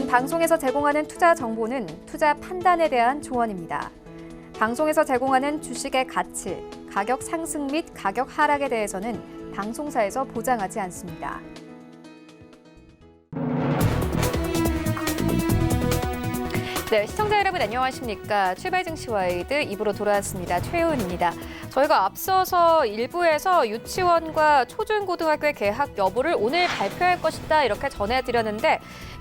방송에서 제공하는 투자 정보는 투자 판단에 대한 조언입니다. 방송에서 제공하는 주식의 가치, 가격 상승 및 가격 하락에 대해서는 방송사에서 보장하지 않습니다. 네, 시청자 여러분 안녕하십니까. 출발 증시 와이드 2부로 돌아왔습니다. 최은입니다. 저희가 앞서서 1부에서 유치원과 초중고등학교의 개학 여부를 오늘 발표할 것이다 이렇게 전해드렸는데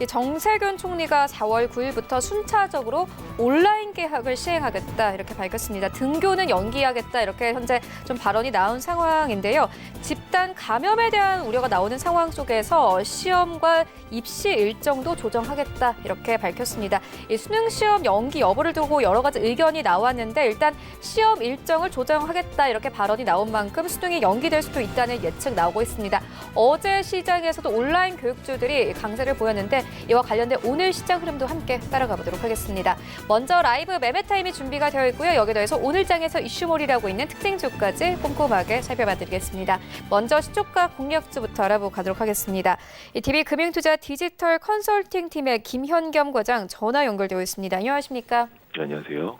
정세균 총리가 4월 9일부터 순차적으로 온라인 개학을 시행하겠다 이렇게 밝혔습니다. 등교는 연기하겠다 이렇게 현재 좀 발언이 나온 상황인데요. 집단 감염에 대한 우려가 나오는 상황 속에서 시험과 입시 일정도 조정하겠다 이렇게 밝혔습니다. 이 수능 시험 연기 여부를 두고 여러 가지 의견이 나왔는데 일단 시험 일정을 조정하겠다 이렇게 발언이 나온 만큼 수능이 연기될 수도 있다는 예측 나오고 있습니다. 어제 시장에서도 온라인 교육주들이 강세를 보였는데 이와 관련된 오늘 시장 흐름도 함께 따라가 보도록 하겠습니다. 먼저 라이브 매매 타임이 준비가 되어 있고요. 여기에 더해서 오늘 장에서 이슈몰이라고 있는 특징주까지 꼼꼼하게 살펴봐드리겠습니다. 먼저 시초가 공략주부터 알아보고 가도록 하겠습니다. DB금융투자 디지털 컨설팅 팀의 김현겸 과장 전화 연결되어 있습니다. 안녕하십니까? 네, 안녕하세요.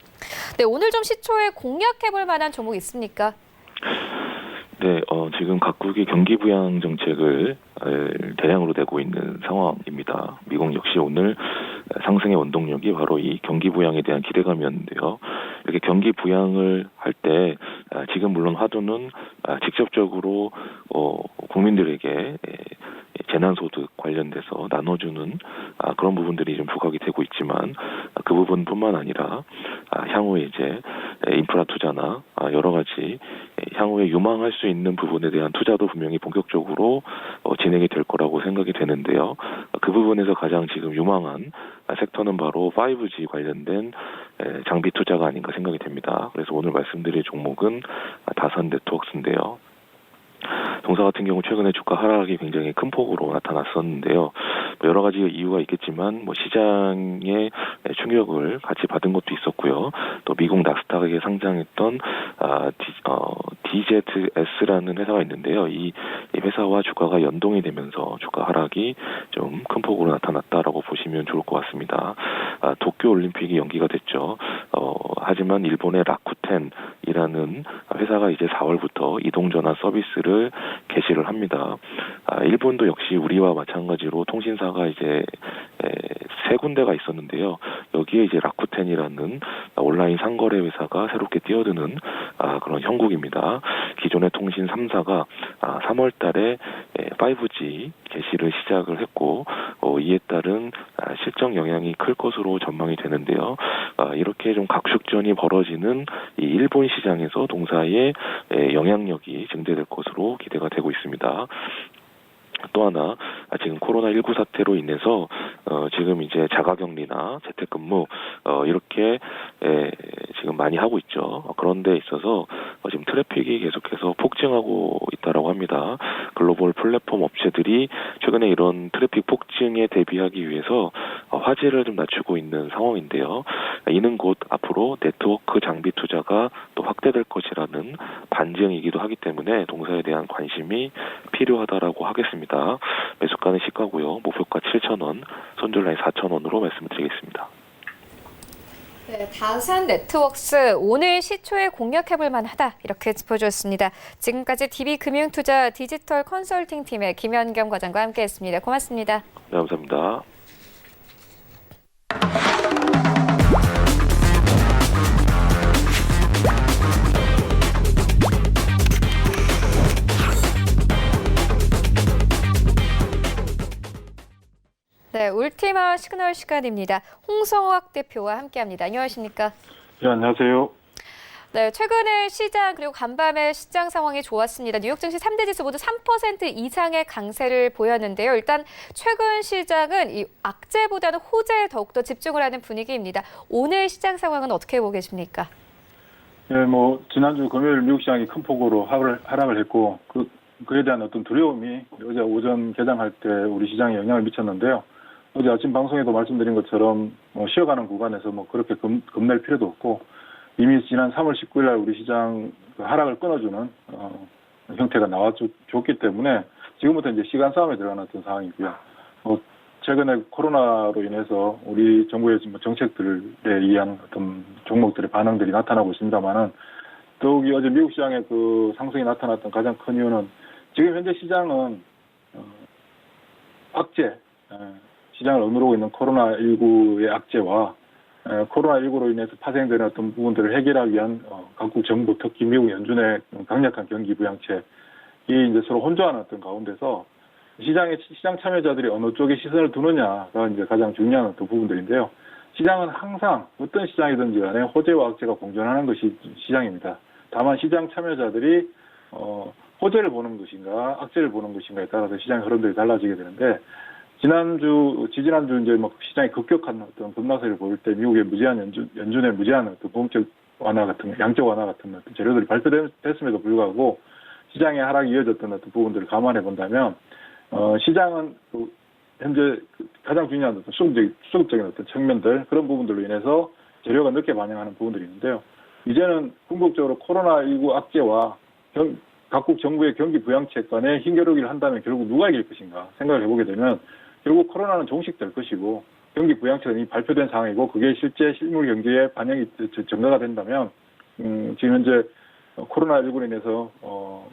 네, 오늘 좀 시초에 공략해볼 만한 종목 있습니까? 네, 지금 각국이 경기 부양 정책을 대량으로 내고 있는 상황입니다. 미국 역시 오늘 상승의 원동력이 바로 이 경기 부양에 대한 기대감이었는데요. 이렇게 경기 부양을 할 때 지금 물론 화두는 직접적으로 국민들에게 재난소득 관련돼서 나눠주는 그런 부분들이 좀 부각이 되고 있지만 그 부분뿐만 아니라 향후에 이제 인프라 투자나 여러 가지 향후에 유망할 수 있는 부분에 대한 투자도 분명히 본격적으로 진행이 될 거라고 생각이 되는데요. 그 부분에서 가장 지금 유망한 섹터는 바로 5G 관련된 장비 투자가 아닌가 생각이 됩니다. 그래서 오늘 말씀드릴 종목은 다산 네트워크스인데요. 동사 같은 경우 최근에 주가 하락이 굉장히 큰 폭으로 나타났었는데요. 여러 가지 이유가 있겠지만 시장의 충격을 같이 받은 것도 있었고요. 또 미국 나스닥에 상장했던 DZS라는 회사가 있는데요. 이 회사와 주가가 연동이 되면서 주가 하락이 좀 큰 폭으로 나타났다라고 보시면 좋을 것 같습니다. 도쿄 올림픽이 연기가 됐죠. 하지만 일본의 라쿠텐이라는 회사가 이제 4월부터 이동전화 서비스를 개시를 합니다. 일본도 역시 우리와 마찬가지로 통신사가 이제 세 군데가 있었는데요. 여기에 이제 라쿠텐이라는 온라인 상거래 회사가 새롭게 뛰어드는 그런 형국입니다. 기존의 통신 3사가 3월 달에 5G 개시를 시작을 했고 이에 따른 실적 영향이 클 것으로 전망이 되는데요. 이렇게 좀 각축전이 벌어지는 이 일본 시장에서 동사의 영향력이 증대될 것으로 기대가 되고 있습니다. 또 하나 지금 코로나19 사태로 인해서 지금 이제 자가격리나 재택근무 이렇게 지금 많이 하고 있죠. 그런 데 있어서 지금 트래픽이 계속해서 폭증하고 있다라고 합니다. 글로벌 플랫폼 업체들이 최근에 이런 트래픽 폭증에 대비하기 위해서 화질을 좀 낮추고 있는 상황인데요. 이는 곧 앞으로 네트워크 장비 투자가 또 확대될 것이라는 반증이기도 하기 때문에 동사에 대한 관심이 필요하다라고 하겠습니다. 매수가는 시가고요. 목표가 7,000원, 손절라인 4,000원으로 말씀드리겠습니다. 네, 다산 네트워크스 오늘 시초에 공략해볼 만하다 이렇게 짚어주었습니다. 지금까지 DB금융투자 디지털 컨설팅 팀의 김현겸 과장과 함께했습니다. 고맙습니다. 네, 감사합니다. 네, 울티마 시그널 시간입니다. 홍성학 대표와 함께합니다. 안녕하십니까? 네, 안녕하세요. 네, 최근에 시장 그리고 간밤에 시장 상황이 좋았습니다. 뉴욕 증시 3대 지수 모두 3% 이상의 강세를 보였는데요. 일단 최근 시장은 이 악재보다는 호재에 더욱더 집중을 하는 분위기입니다. 오늘 시장 상황은 어떻게 보고 계십니까? 네, 지난주 금요일 미국 시장이 큰 폭으로 하락을 했고 그에 대한 어떤 두려움이 어제 오전 개장할 때 우리 시장에 영향을 미쳤는데요. 어제 아침 방송에도 말씀드린 것처럼 쉬어가는 구간에서 그렇게 겁낼 필요도 없고 이미 지난 3월 19일 날 우리 시장 하락을 끊어주는 형태가 나와줬기 때문에 지금부터 이제 시간 싸움에 들어가는 어떤 상황이고요. 최근에 코로나로 인해서 우리 정부의 정책들에 의한 어떤 종목들의 반응들이 나타나고 있습니다만은 더욱이 어제 미국 시장의 그 상승이 나타났던 가장 큰 이유는 지금 현재 시장은 악재, 시장을 억누르고 있는 코로나19의 악재와 코로나19로 인해서 파생되는 어떤 부분들을 해결하기 위한 각국 정부, 특히 미국 연준의 강력한 경기 부양책이 이제 서로 혼조하는 어떤 가운데서 시장 참여자들이 어느 쪽에 시선을 두느냐가 이제 가장 중요한 어떤 부분들인데요. 시장은 항상 어떤 시장이든지 간에 호재와 악재가 공존하는 것이 시장입니다. 다만 시장 참여자들이 호재를 보는 것인가 악재를 보는 것인가에 따라서 시장의 흐름들이 달라지게 되는데 지지난주 이제 막 시장이 급격한 어떤 급락세를 보일 때 미국의 연준의 무제한 어떤 보험적 완화 같은 양적 완화 같은 어떤 재료들이 발표됐음에도 불구하고 시장의 하락이 이어졌던 어떤 부분들을 감안해 본다면 시장은 현재 가장 중요한 어떤 수급적인 어떤 측면들 그런 부분들로 인해서 재료가 늦게 반영하는 부분들이 있는데요. 이제는 궁극적으로 코로나19 악재와 각국 정부의 경기 부양책 간에 힘겨루기를 한다면 결국 누가 이길 것인가 생각을 해보게 되면 결국 코로나는 종식될 것이고 경기 부양책은 이미 발표된 상황이고 그게 실제 실물 경기에 반영이 증가가 된다면 지금 현재 코로나19로 인해서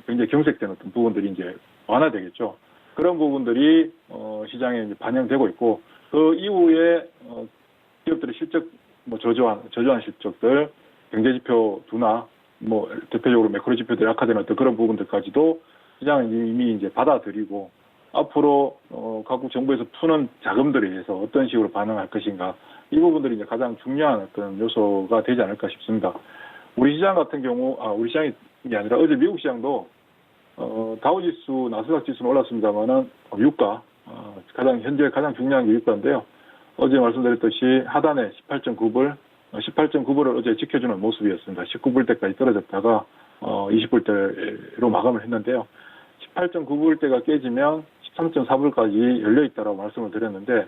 굉장히 경색된 어떤 부분들이 이제 완화되겠죠. 그런 부분들이 시장에 이제 반영되고 있고 그 이후에 기업들의 실적 저조한 실적들 경제지표 둔화 대표적으로 매크로 지표들이 악화되는 어떤 그런 부분들까지도 시장은 이미 이제 받아들이고 앞으로 각국 정부에서 푸는 자금들에 의해서 어떤 식으로 반응할 것인가 이 부분들이 이제 가장 중요한 어떤 요소가 되지 않을까 싶습니다. 우리 시장 같은 경우 우리 시장이 아니라 어제 미국 시장도 다우지수, 나스닥 지수는 올랐습니다만은 유가 현재 가장 중요한 게 유가인데요. 어제 말씀드렸듯이 하단에 18.9불을 어제 지켜주는 모습이었습니다. 19불대까지 떨어졌다가 20불대로 마감을 했는데요. 18.9불대가 깨지면 13.4불까지 열려 있다라고 말씀을 드렸는데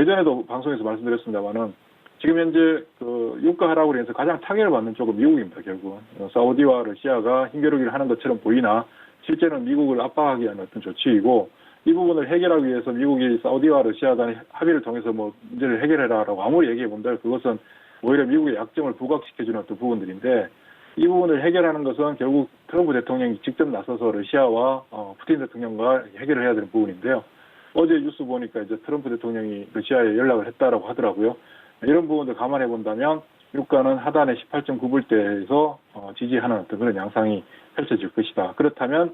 예전에도 방송에서 말씀드렸습니다만은 지금 현재 그 유가 하락으로 인해서 가장 타격을 받는 쪽은 미국입니다. 결국은 사우디와 러시아가 힘겨루기를 하는 것처럼 보이나 실제는 미국을 압박하기 위한 어떤 조치이고 이 부분을 해결하기 위해서 미국이 사우디와 러시아 간의 합의를 통해서 문제를 해결해라라고 아무리 얘기해 본들 그것은 오히려 미국의 약점을 부각시켜주는 어떤 부분들인데 이 부분을 해결하는 것은 결국 트럼프 대통령이 직접 나서서 러시아와 푸틴 대통령과 해결을 해야 되는 부분인데요. 어제 뉴스 보니까 이제 트럼프 대통령이 러시아에 연락을 했다라고 하더라고요. 이런 부분들 감안해 본다면 유가는 하단에 18.9불대에서 지지하는 어떤 그런 양상이 펼쳐질 것이다. 그렇다면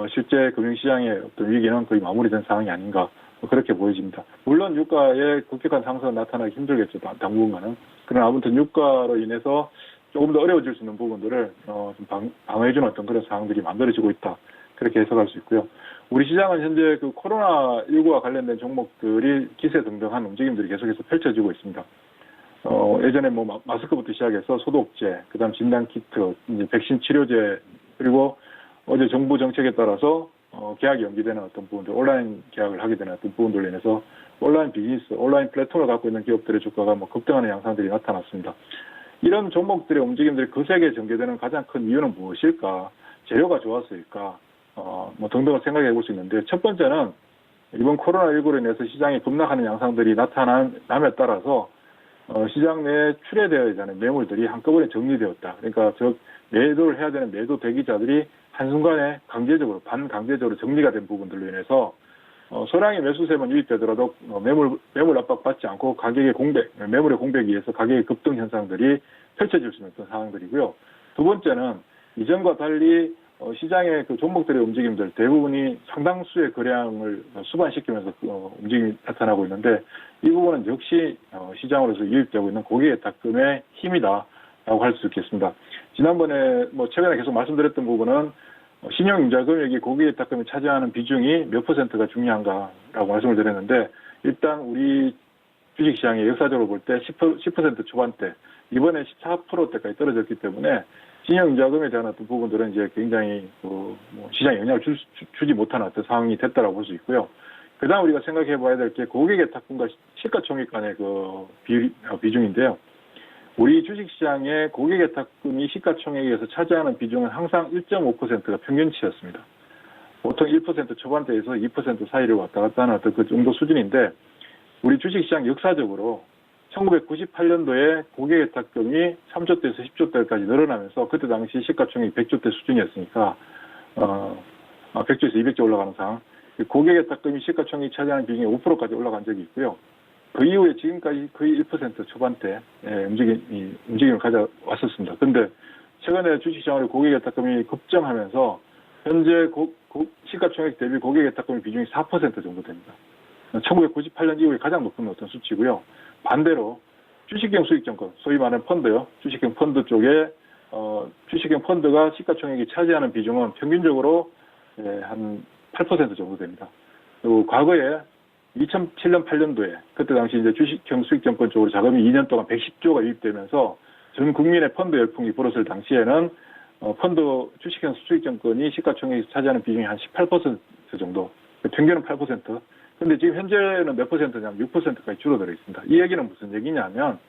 실제 금융시장의 어떤 위기는 거의 마무리된 상황이 아닌가 그렇게 보여집니다. 물론 유가의 급격한 상승은 나타나기 힘들겠죠. 당분간은. 그러나 아무튼 유가로 인해서 조금 더 어려워질 수 있는 부분들을 좀 방어해주는 어떤 그런 상황들이 만들어지고 있다. 그렇게 해석할 수 있고요. 우리 시장은 현재 그 코로나19와 관련된 종목들이 기세등등한 움직임들이 계속해서 펼쳐지고 있습니다. 예전에 마스크부터 시작해서 소독제, 그다음 진단키트, 이제 백신 치료제, 그리고 어제 정부 정책에 따라서 계약이 연기되는 어떤 부분들, 온라인 계약을 하게 되는 어떤 부분들로 인해서 온라인 비즈니스, 온라인 플랫폼을 갖고 있는 기업들의 주가가 급등하는 양상들이 나타났습니다. 이런 종목들의 움직임들이 거세게 전개되는 가장 큰 이유는 무엇일까? 재료가 좋았을까? 등등을 생각해 볼 수 있는데 첫 번째는 이번 코로나19로 인해서 시장이 급락하는 양상들이 나타남에 따라서 시장 내에 출회되어야 되는 매물들이 한꺼번에 정리되었다. 그러니까 매도를 해야 되는 매도 대기자들이 한순간에 반강제적으로 정리가 된 부분들로 인해서 소량의 매수세만 유입되더라도 매물 압박받지 않고 매물의 공백에 의해서 가격의 급등 현상들이 펼쳐질 수 있는 어떤 상황들이고요. 두 번째는 이전과 달리 시장의 그 종목들의 움직임들 대부분이 상당수의 거래량을 수반시키면서 움직임이 나타나고 있는데 이 부분은 역시 시장으로서 유입되고 있는 고객의 탁금의 힘이다라고 할 수 있겠습니다. 지난번에 최근에 계속 말씀드렸던 부분은 신용융자 금액이 고객의 탁금이 차지하는 비중이 몇 %가 중요한가라고 말씀을 드렸는데 일단 우리 주식시장의 역사적으로 볼 때 10% 초반대 이번에 14%대까지 떨어졌기 때문에 신용자금에 대한 어떤 부분들은 이제 굉장히 시장에 영향을 주지 못하는 어떤 상황이 됐다라고 볼 수 있고요. 그다음 우리가 생각해 봐야 될 게 고객의 탁금과 시가총액 간의 비중인데요. 우리 주식시장의 고객의 탁금이 시가총액에서 차지하는 비중은 항상 1.5%가 평균치였습니다. 보통 1% 초반대에서 2% 사이를 왔다 갔다 하는 어떤 그 정도 수준인데 우리 주식시장 역사적으로 1998년도에 고객예탁금이 3조대에서 10조대까지 늘어나면서 그때 당시 시가총액이 100조대 수준이었으니까 100조에서 200조 올라가는 상황. 고객예탁금이 시가총액이 차지하는 비중이 5%까지 올라간 적이 있고요. 그 이후에 지금까지 거의 1% 초반대 움직임을 가져왔었습니다. 그런데 최근에 주식시장으로 고객예탁금이 급증하면서 현재 시가총액 대비 고객예탁금 비중이 4% 정도 됩니다. 1998년 이후에 가장 높은 어떤 수치고요. 반대로 주식형 수익증권, 소위 말하는 펀드요. 주식형 펀드 쪽에 주식형 펀드가 시가총액이 차지하는 비중은 평균적으로 한 8% 정도 됩니다. 그리고 과거에 2007년, 8년도에 그때 당시 이제 주식형 수익증권 쪽으로 자금이 2년 동안 110조가 유입되면서 전 국민의 펀드 열풍이 불었을 당시에는 펀드 주식형 수익증권이 시가총액이 차지하는 비중이 한 18% 정도, 평균은 8%. 근데 지금 현재는 몇 퍼센트냐면 6%까지 줄어들어 있습니다. 이 얘기는 무슨 얘기냐면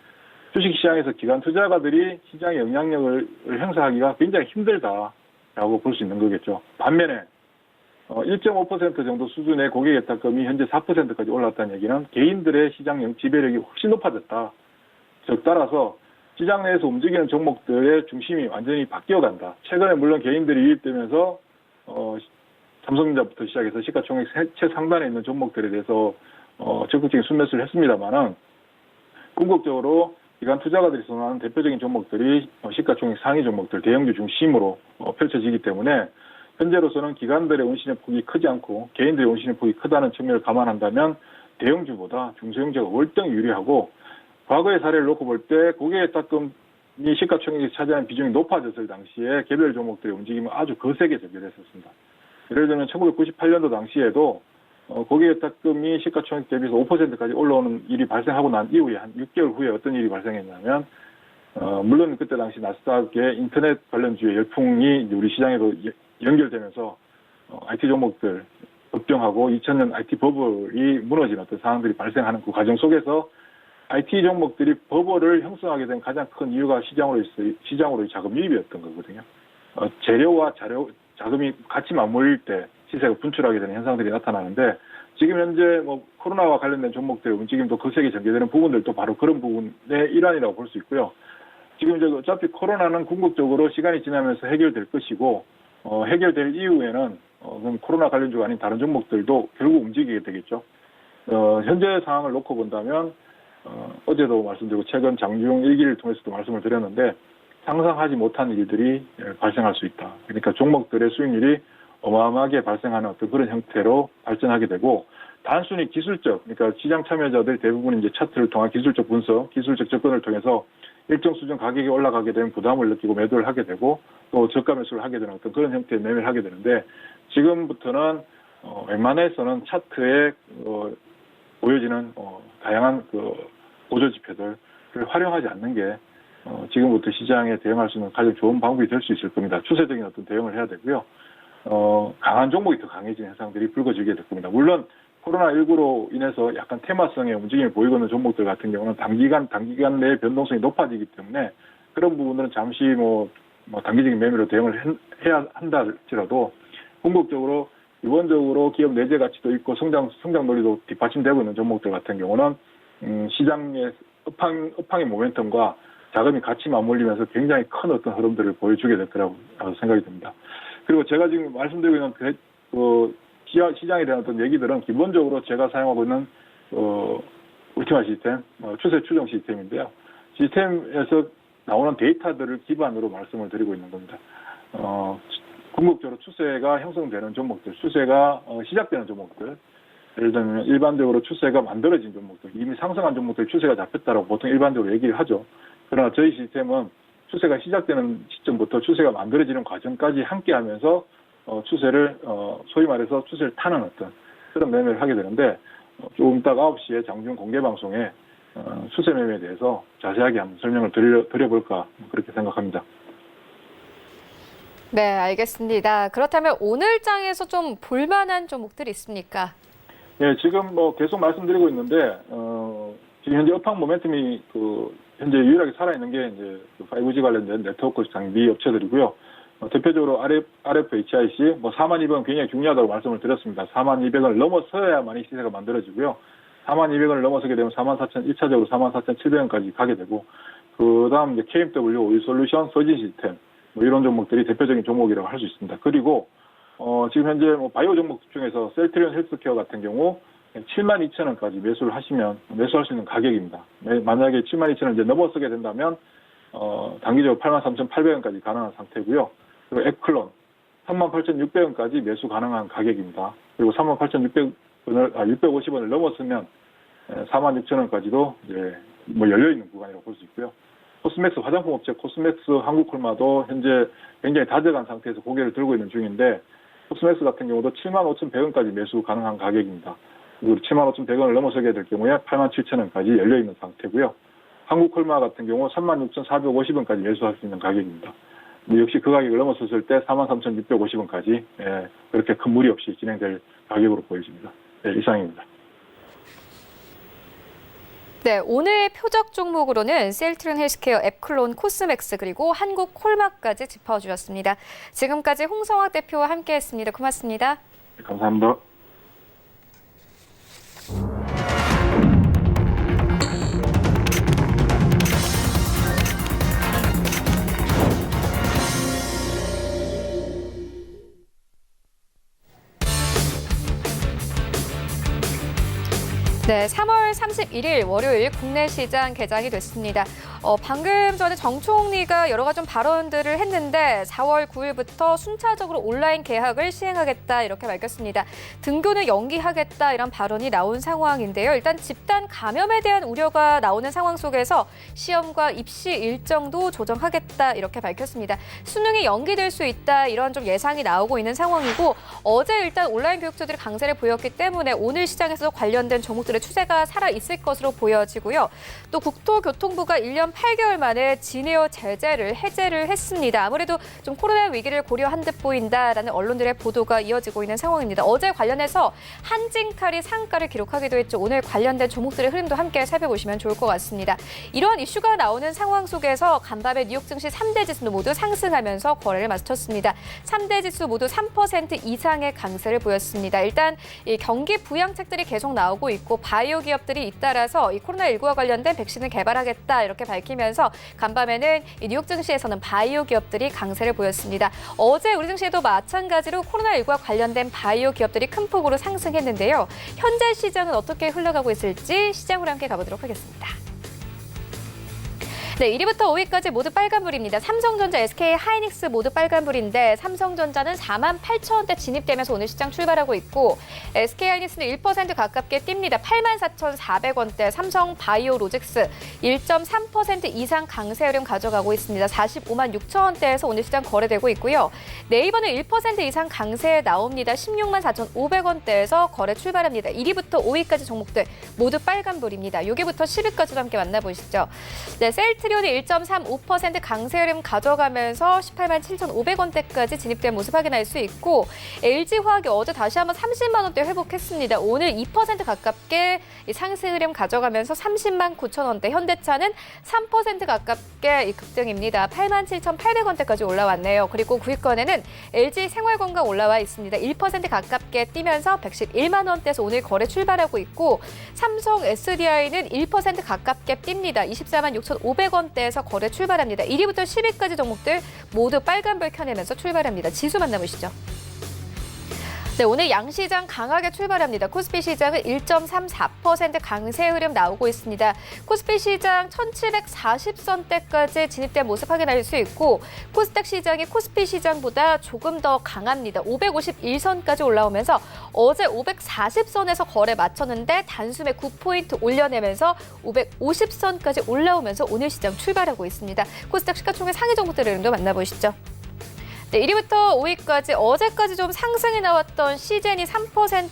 주식시장에서 기관 투자가들이 시장의 영향력을 행사하기가 굉장히 힘들다라고 볼 수 있는 거겠죠. 반면에 1.5% 정도 수준의 고객예탁금이 현재 4%까지 올랐다는 얘기는 개인들의 시장 지배력이 훨씬 높아졌다. 즉 따라서 시장 내에서 움직이는 종목들의 중심이 완전히 바뀌어간다. 최근에 물론 개인들이 유입되면서 삼성전자부터 시작해서 시가총액 최상단에 있는 종목들에 대해서 적극적인 순매수를 했습니다만은 궁극적으로 기관 투자가들이 선호하는 대표적인 종목들이 시가총액 상위 종목들, 대형주 중심으로 펼쳐지기 때문에 현재로서는 기관들의 운신의 폭이 크지 않고 개인들의 운신의 폭이 크다는 측면을 감안한다면 대형주보다 중소형주가 월등히 유리하고 과거의 사례를 놓고 볼 때 고객예탁금이 시가총액이 차지하는 비중이 높아졌을 당시에 개별 종목들의 움직임은 아주 거세게 전개됐었습니다. 예를 들면 1998년도 당시에도 고객예탁금이 시가총액 대비해서 5%까지 올라오는 일이 발생하고 난 이후에 한 6개월 후에 어떤 일이 발생했냐면 물론 그때 당시 나스닥의 인터넷 관련주의 열풍이 우리 시장에도 연결되면서 IT 종목들 급등하고 2000년 IT 버블이 무너진 어떤 상황들이 발생하는 그 과정 속에서 IT 종목들이 버블을 형성하게 된 가장 큰 이유가 시장으로의 자금 유입이었던 거거든요. 재료와 자금이 같이 맞물릴 때 시세가 분출하게 되는 현상들이 나타나는데 지금 현재 코로나와 관련된 종목들의 움직임도 거세게 전개되는 부분들도 바로 그런 부분의 일환이라고 볼 수 있고요. 지금 이제 어차피 코로나는 궁극적으로 시간이 지나면서 해결될 것이고 해결될 이후에는 그럼 코로나 관련주가 아닌 다른 종목들도 결국 움직이게 되겠죠. 현재 상황을 놓고 본다면 어제도 말씀드리고 최근 장중 일기를 통해서도 말씀을 드렸는데 상상하지 못한 일들이 발생할 수 있다. 그러니까 종목들의 수익률이 어마어마하게 발생하는 어떤 그런 형태로 발전하게 되고 단순히 기술적, 그러니까 시장 참여자들 대부분 이제 차트를 통한 기술적 분석, 기술적 접근을 통해서 일정 수준 가격이 올라가게 되면 부담을 느끼고 매도를 하게 되고 또 저가 매수를 하게 되는 어떤 그런 형태의 매매를 하게 되는데 지금부터는 웬만해서는 차트에 보여지는 다양한 보조 지표들을 활용하지 않는 게 지금부터 시장에 대응할 수 있는 가장 좋은 방법이 될 수 있을 겁니다. 추세적인 어떤 대응을 해야 되고요. 강한 종목이 더 강해진 현상들이 불거지게 될 겁니다. 물론 코로나19로 인해서 약간 테마성의 움직임을 보이고 있는 종목들 같은 경우는 단기간 내에 변동성이 높아지기 때문에 그런 부분들은 잠시 단기적인 매매로 대응을 해야 한다 할지라도 궁극적으로 기본적으로 기업 내재 가치도 있고 성장 논리도 뒷받침되고 있는 종목들 같은 경우는 시장의 업황의 모멘텀과 자금이 같이 맞물리면서 굉장히 큰 어떤 흐름들을 보여주게 될 거라고 생각이 듭니다. 그리고 제가 지금 말씀드리고 있는 시장에 대한 어떤 얘기들은 기본적으로 제가 사용하고 있는 울티마 시스템, 추세 추정 시스템인데요. 시스템에서 나오는 데이터들을 기반으로 말씀을 드리고 있는 겁니다. 궁극적으로 추세가 형성되는 종목들, 추세가 시작되는 종목들, 예를 들면 일반적으로 추세가 만들어진 종목들, 이미 상승한 종목들 추세가 잡혔다라고 보통 일반적으로 얘기를 하죠. 그러나 저희 시스템은 추세가 시작되는 시점부터 추세가 만들어지는 과정까지 함께 하면서 추세를 소위 말해서 추세를 타는 어떤 그런 매매를 하게 되는데 조금 이따 9시에 장중 공개 방송에 추세 매매에 대해서 자세하게 한번 설명을 드려볼까 그렇게 생각합니다. 네, 알겠습니다. 그렇다면 오늘 장에서 좀 볼만한 종목들이 있습니까? 네, 지금 계속 말씀드리고 있는데 지금 현재 업황 모멘텀이 현재 유일하게 살아있는 게 이제 5G 관련된 네트워크 장비 업체들이고요. 대표적으로 RFHIC, 4200은 굉장히 중요하다고 말씀을 드렸습니다. 4200을 넘어서야만 이 시세가 만들어지고요. 4200을 넘어서게 되면 1차적으로 44,700원까지 가게 되고, 그 다음 이제 KMW, 오일솔루션, 서진시스템, 이런 종목들이 대표적인 종목이라고 할 수 있습니다. 그리고, 지금 현재 바이오 종목 중에서 셀트리온 헬스케어 같은 경우 72,000원까지 매수할 수 있는 가격입니다. 만약에 72,000원 이제 넘어서게 된다면, 단기적으로 83,800원까지 가능한 상태고요. 그리고 에클론 38,600원까지 매수 가능한 가격입니다. 그리고 650원을 넘었으면 46,000원까지도 이제 열려 있는 구간이라고 볼 수 있고요. 코스맥스 화장품 업체 코스맥스 한국콜마도 현재 굉장히 다져간 상태에서 고개를 들고 있는 중인데, 코스맥스 같은 경우도 75,100원까지 매수 가능한 가격입니다. 그리고 75,100원을 넘어서게 될 경우에 87,000원까지 열려 있는 상태고요. 한국콜마 같은 경우 36,450원까지 매수할 수 있는 가격입니다. 역시 그 가격을 넘어섰을 때 43,650원까지 그렇게 큰 무리 없이 진행될 가격으로 보여집니다. 네, 이상입니다. 네, 오늘 표적 종목으로는 셀트리온 헬스케어, 앱클론, 코스맥스 그리고 한국콜마까지 짚어주셨습니다. 지금까지 홍성학 대표와 함께했습니다. 고맙습니다. 네, 감사합니다. 네, 3월 31일 월요일 국내 시장 개장이 됐습니다. 방금 전에 정 총리가 여러 가지 좀 발언들을 했는데 4월 9일부터 순차적으로 온라인 개학을 시행하겠다 이렇게 밝혔습니다. 등교는 연기하겠다 이런 발언이 나온 상황인데요. 일단 집단 감염에 대한 우려가 나오는 상황 속에서 시험과 입시 일정도 조정하겠다 이렇게 밝혔습니다. 수능이 연기될 수 있다 이런 좀 예상이 나오고 있는 상황이고, 어제 일단 온라인 교육처들이 강세를 보였기 때문에 오늘 시장에서 관련된 종목들의 추세가 살아있을 것으로 보여지고요. 또 국토교통부가 1년 8개월 만에 진에어 제재를 해제를 했습니다. 아무래도 좀 코로나 위기를 고려한 듯 보인다라는 언론들의 보도가 이어지고 있는 상황입니다. 어제 관련해서 한진칼이 상가를 기록하기도 했죠. 오늘 관련된 종목들의 흐름도 함께 살펴보시면 좋을 것 같습니다. 이러한 이슈가 나오는 상황 속에서 간밤에 뉴욕 증시 3대 지수 모두 상승하면서 거래를 마쳤습니다. 3대 지수 모두 3% 이상의 강세를 보였습니다. 일단 이 경기 부양책들이 계속 나오고 있고 바이오 기업들이 잇따라서 이 코로나19와 관련된 백신을 개발하겠다 이렇게 밝히면서 간밤에는 이 뉴욕 증시에서는 바이오 기업들이 강세를 보였습니다. 어제 우리 증시에도 마찬가지로 코로나19와 관련된 바이오 기업들이 큰 폭으로 상승했는데요. 현재 시장은 어떻게 흘러가고 있을지 시장으로 함께 가보도록 하겠습니다. 네, 1위부터 5위까지 모두 빨간불입니다. 삼성전자, SK하이닉스 모두 빨간불인데 삼성전자는 48,000원대 진입되면서 오늘 시장 출발하고 있고, SK하이닉스는 1% 가깝게 뜁니다. 84,400원대, 삼성바이오로직스 1.3% 이상 강세 흐름 가져가고 있습니다. 456,000원대에서 오늘 시장 거래되고 있고요. 네이버는 1% 이상 강세 나옵니다. 164,500원대에서 거래 출발합니다. 1위부터 5위까지 종목들 모두 빨간불입니다. 6위부터 10위까지도 함께 만나보시죠. 네, 셀트리온이 1.35% 강세 흐름 가져가면서 187,500원대까지 진입된 모습 확인할 수 있고, LG화학이 어제 다시 한번 30만 원대 회복했습니다. 오늘 2% 가깝게 상승 흐름 가져가면서 30만 9천 원대, 현대차는 3% 가깝게 급등입니다. 87,800원대까지 올라왔네요. 그리고 9위권에는 LG생활건강 올라와 있습니다. 1% 가깝게 뛰면서 111만 원대에서 오늘 거래 출발하고 있고, 삼성 SDI는 1% 가깝게 뜁니다. 24만 6,500원대에서 거래 출발합니다. 1위부터 10위까지 종목들 모두 빨간불 켜내면서 출발합니다. 지수 만나보시죠. 네, 오늘 양시장 강하게 출발합니다. 코스피 시장은 1.34% 강세 흐름 나오고 있습니다. 코스피 시장 1,740선대까지 진입된 모습 확인할 수 있고, 코스닥 시장이 코스피 시장보다 조금 더 강합니다. 551선까지 올라오면서 어제 540선에서 거래 마쳤는데 단숨에 9포인트 올려내면서 550선까지 올라오면서 오늘 시장 출발하고 있습니다. 코스닥 시가총액 상위 종목들의 흐름도 만나보시죠. 네, 1위부터 5위까지 어제까지 좀 상승이 나왔던 시젠이 3%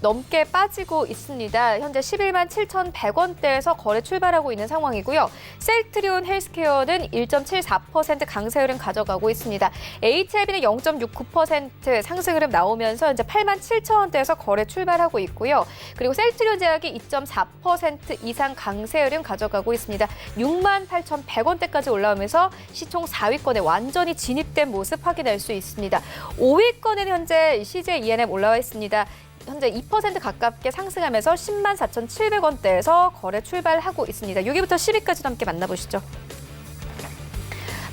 넘게 빠지고 있습니다. 현재 11만 7,100원대에서 거래 출발하고 있는 상황이고요. 셀트리온 헬스케어는 1.74% 강세 흐름 가져가고 있습니다. HLB는 0.69% 상승 흐름 나오면서 현재 8만 7천원대에서 거래 출발하고 있고요. 그리고 셀트리온 제약이 2.4% 이상 강세 흐름 가져가고 있습니다. 6만 8,100원대까지 올라오면서 시총 4위권에 완전히 진입된 모습 확인할 수 있습니다. 5위권에는 현재 CJ ENM 올라와 있습니다. 현재 2% 가깝게 상승하면서 10만 4,700원대에서 거래 출발하고 있습니다. 6위부터 10위까지도 함께 만나보시죠.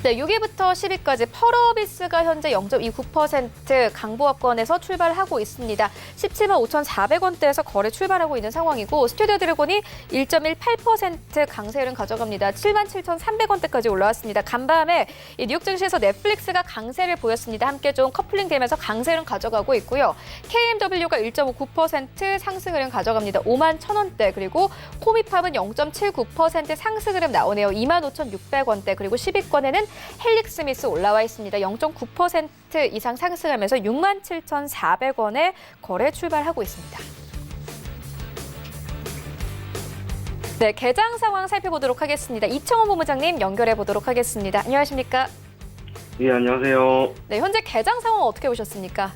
네, 6위부터 10위까지 펄어비스가 현재 0.29% 강보합권에서 출발하고 있습니다. 17만 5,400원대에서 거래 출발하고 있는 상황이고 스튜디오 드래곤이 1.18% 강세 흐름 가져갑니다. 7만 7,300원대까지 올라왔습니다. 간밤에 뉴욕 증시에서 넷플릭스가 강세를 보였습니다. 함께 좀 커플링되면서 강세 흐름 가져가고 있고요. KMW가 1.59% 상승 흐름 가져갑니다. 5만 1,000원대 그리고 코미팜은 0.79% 상승 흐름 나오네요. 2만 5,600원대 그리고 10위권에는 헬릭스미스 올라와 있습니다. 0.9% 이상 상승하면서 6만 7,400원에 거래 출발하고 있습니다. 네, 개장 상황 살펴보도록 하겠습니다. 이청원 본부장님 연결해 보도록 하겠습니다. 안녕하십니까? 네, 안녕하세요. 네, 현재 개장 상황 어떻게 보셨습니까?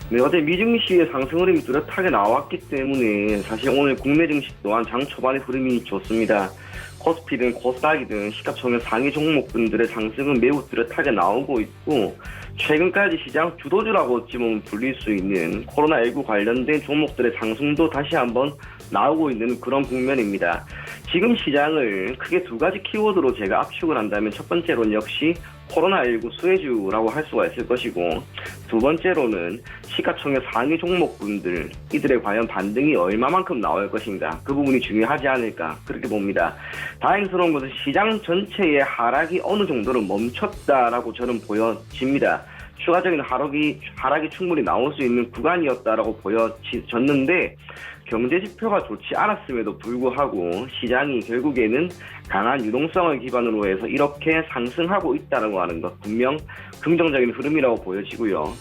네, 어제 미증시의 상승 흐름이 뚜렷하게 나왔기 때문에 사실 오늘 국내 증시 또한 장 초반의 흐름이 좋습니다. 코스피든 코스닥이든 시가총액 상위 종목분들의 상승은 매우 뚜렷하게 나오고 있고 최근까지 시장 주도주라고 어찌 보면 불릴 수 있는 코로나19 관련된 종목들의 상승도 다시 한번 나오고 있는 그런 국면입니다. 지금 시장을 크게 두 가지 키워드로 제가 압축을 한다면 첫 번째로는 역시 코로나19 수혜주라고 할 수가 있을 것이고 두 번째로는 시가총액 상위 종목분들 이들의 과연 반등이 얼마만큼 나올 것인가 그 부분이 중요하지 않을까 그렇게 봅니다. 다행스러운 것은 시장 전체의 하락이 어느 정도는 멈췄다라고 저는 보여집니다. 추가적인 하락이 충분히 나올 수 있는 구간이었다라고 보여졌는데 경제 지표가 좋지 않았음에도 불구하고 시장이 결국에는 강한 유동성을 기반으로 해서 이렇게 상승하고 있다고 하는 것 분명 긍정적인 흐름이라고 보여지고요.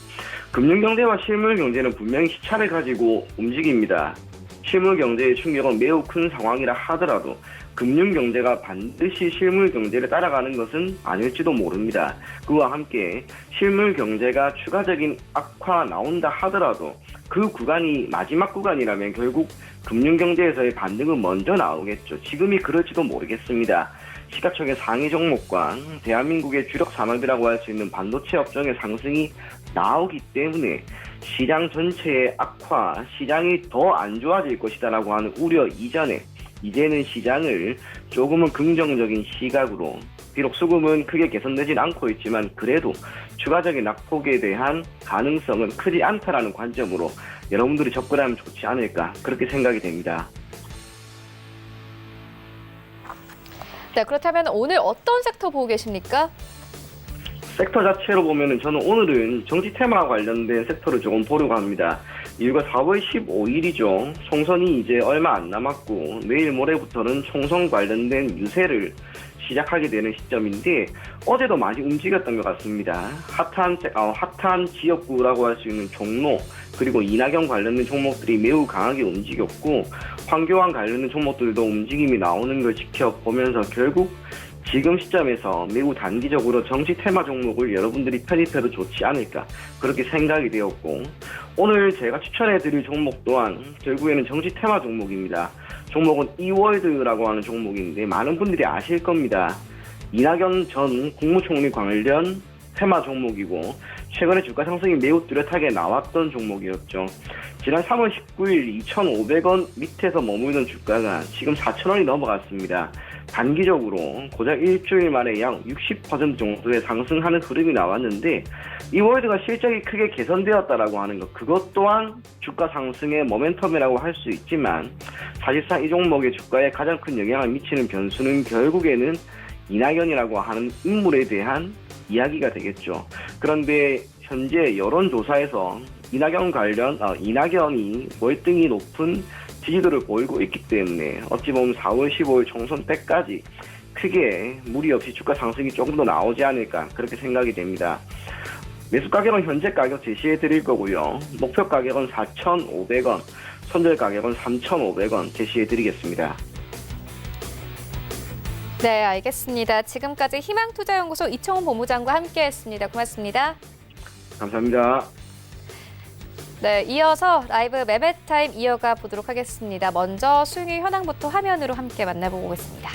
금융경제와 실물경제는 분명히 시차를 가지고 움직입니다. 실물경제의 충격은 매우 큰 상황이라 하더라도 금융경제가 반드시 실물경제를 따라가는 것은 아닐지도 모릅니다. 그와 함께 실물경제가 추가적인 악화 나온다 하더라도 그 구간이 마지막 구간이라면 결국 금융경제에서의 반등은 먼저 나오겠죠. 지금이 그럴지도 모르겠습니다. 시가총액 상위 종목과 대한민국의 주력 산업이라고 할 수 있는 반도체 업종의 상승이 나오기 때문에 시장 전체의 악화, 시장이 더 안 좋아질 것이다라고 하는 우려 이전에 이제는 시장을 조금은 긍정적인 시각으로 비록 수급은 크게 개선되진 않고 있지만 그래도 추가적인 낙폭에 대한 가능성은 크지 않다라는 관점으로 여러분들이 접근하면 좋지 않을까 그렇게 생각이 됩니다. 네, 그렇다면 오늘 어떤 섹터 보고 계십니까? 섹터 자체로 보면은 저는 오늘은 정치 테마 관련된 섹터를 조금 보려고 합니다. 이유가 4월 15일이죠. 총선이 이제 얼마 안 남았고 내일 모레부터는 총선 관련된 유세를 시작하게 되는 시점인데 어제도 많이 움직였던 것 같습니다. 핫한 지역구라고 할 수 있는 종로 그리고 이낙연 관련된 종목들이 매우 강하게 움직였고 황교안 관련된 종목들도 움직임이 나오는 걸 지켜보면서 결국 지금 시점에서 매우 단기적으로 정치 테마 종목을 여러분들이 편입해도 좋지 않을까 그렇게 생각이 되었고 오늘 제가 추천해드릴 종목 또한 결국에는 정치 테마 종목입니다. 종목은 이월드라고 하는 종목인데 많은 분들이 아실 겁니다. 이낙연 전 국무총리 관련 테마 종목이고 최근에 주가 상승이 매우 뚜렷하게 나왔던 종목이었죠. 지난 3월 19일 2,500원 밑에서 머물던 주가가 지금 4,000원이 넘어갔습니다. 단기적으로 고작 일주일 만에 약 60% 정도의 상승하는 흐름이 나왔는데 이월드가 실적이 크게 개선되었다라고 하는 것 그것 또한 주가 상승의 모멘텀이라고 할 수 있지만 사실상 이 종목의 주가에 가장 큰 영향을 미치는 변수는 결국에는 이낙연이라고 하는 인물에 대한 이야기가 되겠죠. 그런데 현재 여론조사에서 이낙연이 월등히 높은 지지도를 보이고 있기 때문에 어찌 보면 4월 15일 총선 때까지 크게 무리 없이 주가 상승이 조금 더 나오지 않을까 그렇게 생각이 됩니다. 매수 가격은 현재 가격 제시해 드릴 거고요. 목표 가격은 4,500원, 손절 가격은 3,500원 제시해 드리겠습니다. 네, 알겠습니다. 지금까지 희망투자연구소 이청훈 본부장과 함께했습니다. 고맙습니다. 감사합니다. 네, 이어서 라이브 매매타임 이어가 보도록 하겠습니다. 먼저 수익률 현황부터 화면으로 함께 만나보고 오겠습니다.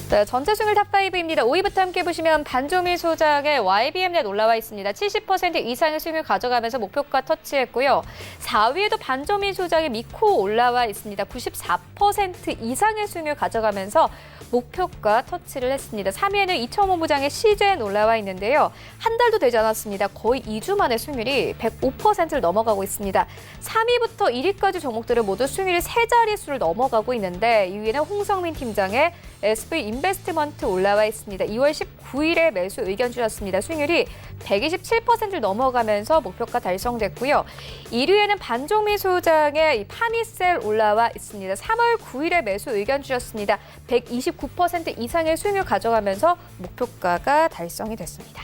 네, 전체 수익률 탑5입니다. 5위부터 함께 보시면 반조미 소장의 YBM넷 올라와 있습니다. 70% 이상의 수익률 가져가면서 목표가 터치했고요. 4위에도 반조미 소장의 미코 올라와 있습니다. 94% 이상의 수익률 가져가면서 목표가 터치를 했습니다. 3위에는 이청훈 부장의 CJN 올라와 있는데요. 한 달도 되지 않았습니다. 거의 2주 만에 수익률이 105%를 넘어가고 있습니다. 3위부터 1위까지 종목들은 모두 수익률이 세 자릿수를 넘어가고 있는데 2위는 홍성민 팀장의 SV 인베스트먼트 올라와 있습니다. 2월 19일에 매수 의견 주셨습니다. 수익률이 127%를 넘어가면서 목표가 달성됐고요. 1위에는 반종미 소장의 파니셀 올라와 있습니다. 3월 9일에 매수 의견 주셨습니다. 129% 이상의 수익률 가져가면서 목표가가 달성이 됐습니다.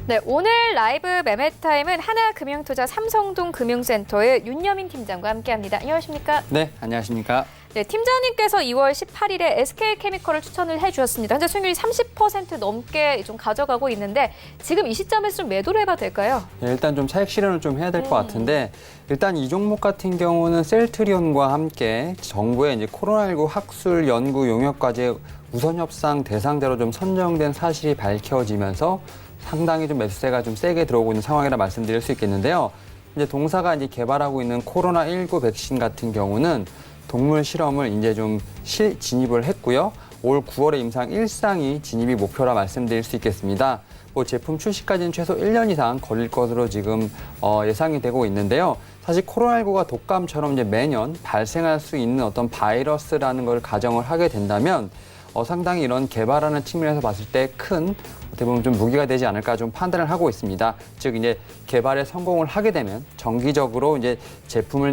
네, 오늘 라이브 매매타임은 하나금융투자 삼성동 금융센터의 윤여민 팀장과 함께합니다. 안녕하십니까? 네, 안녕하십니까? 네, 팀장님께서 2월 18일에 SK케미컬을 추천을 해주셨습니다. 현재 수익률이 30% 넘게 좀 가져가고 있는데 지금 이 시점에서 좀 매도를 해봐도 될까요? 네, 일단 좀 차익 실현을 좀 해야 될 것 같은데 일단 이 종목 같은 경우는 셀트리온과 함께 정부의 이제 코로나19 학술 연구 용역과제 우선 협상 대상자로 좀 선정된 사실이 밝혀지면서 상당히 좀 매수세가 좀 세게 들어오고 있는 상황이라 말씀드릴 수 있겠는데요. 이제 동사가 이제 개발하고 있는 코로나19 백신 같은 경우는 동물 실험을 이제 좀 진입을 했고요. 올 9월에 임상 1상이 진입이 목표라 말씀드릴 수 있겠습니다. 뭐 제품 출시까지는 최소 1년 이상 걸릴 것으로 지금 예상이 되고 있는데요. 사실 코로나19가 독감처럼 이제 매년 발생할 수 있는 어떤 바이러스라는 걸 가정을 하게 된다면 상당히 이런 개발하는 측면에서 봤을 때 큰 어떻게 보면 좀 무기가 되지 않을까 좀 판단을 하고 있습니다. 즉 이제 개발에 성공을 하게 되면 정기적으로 이제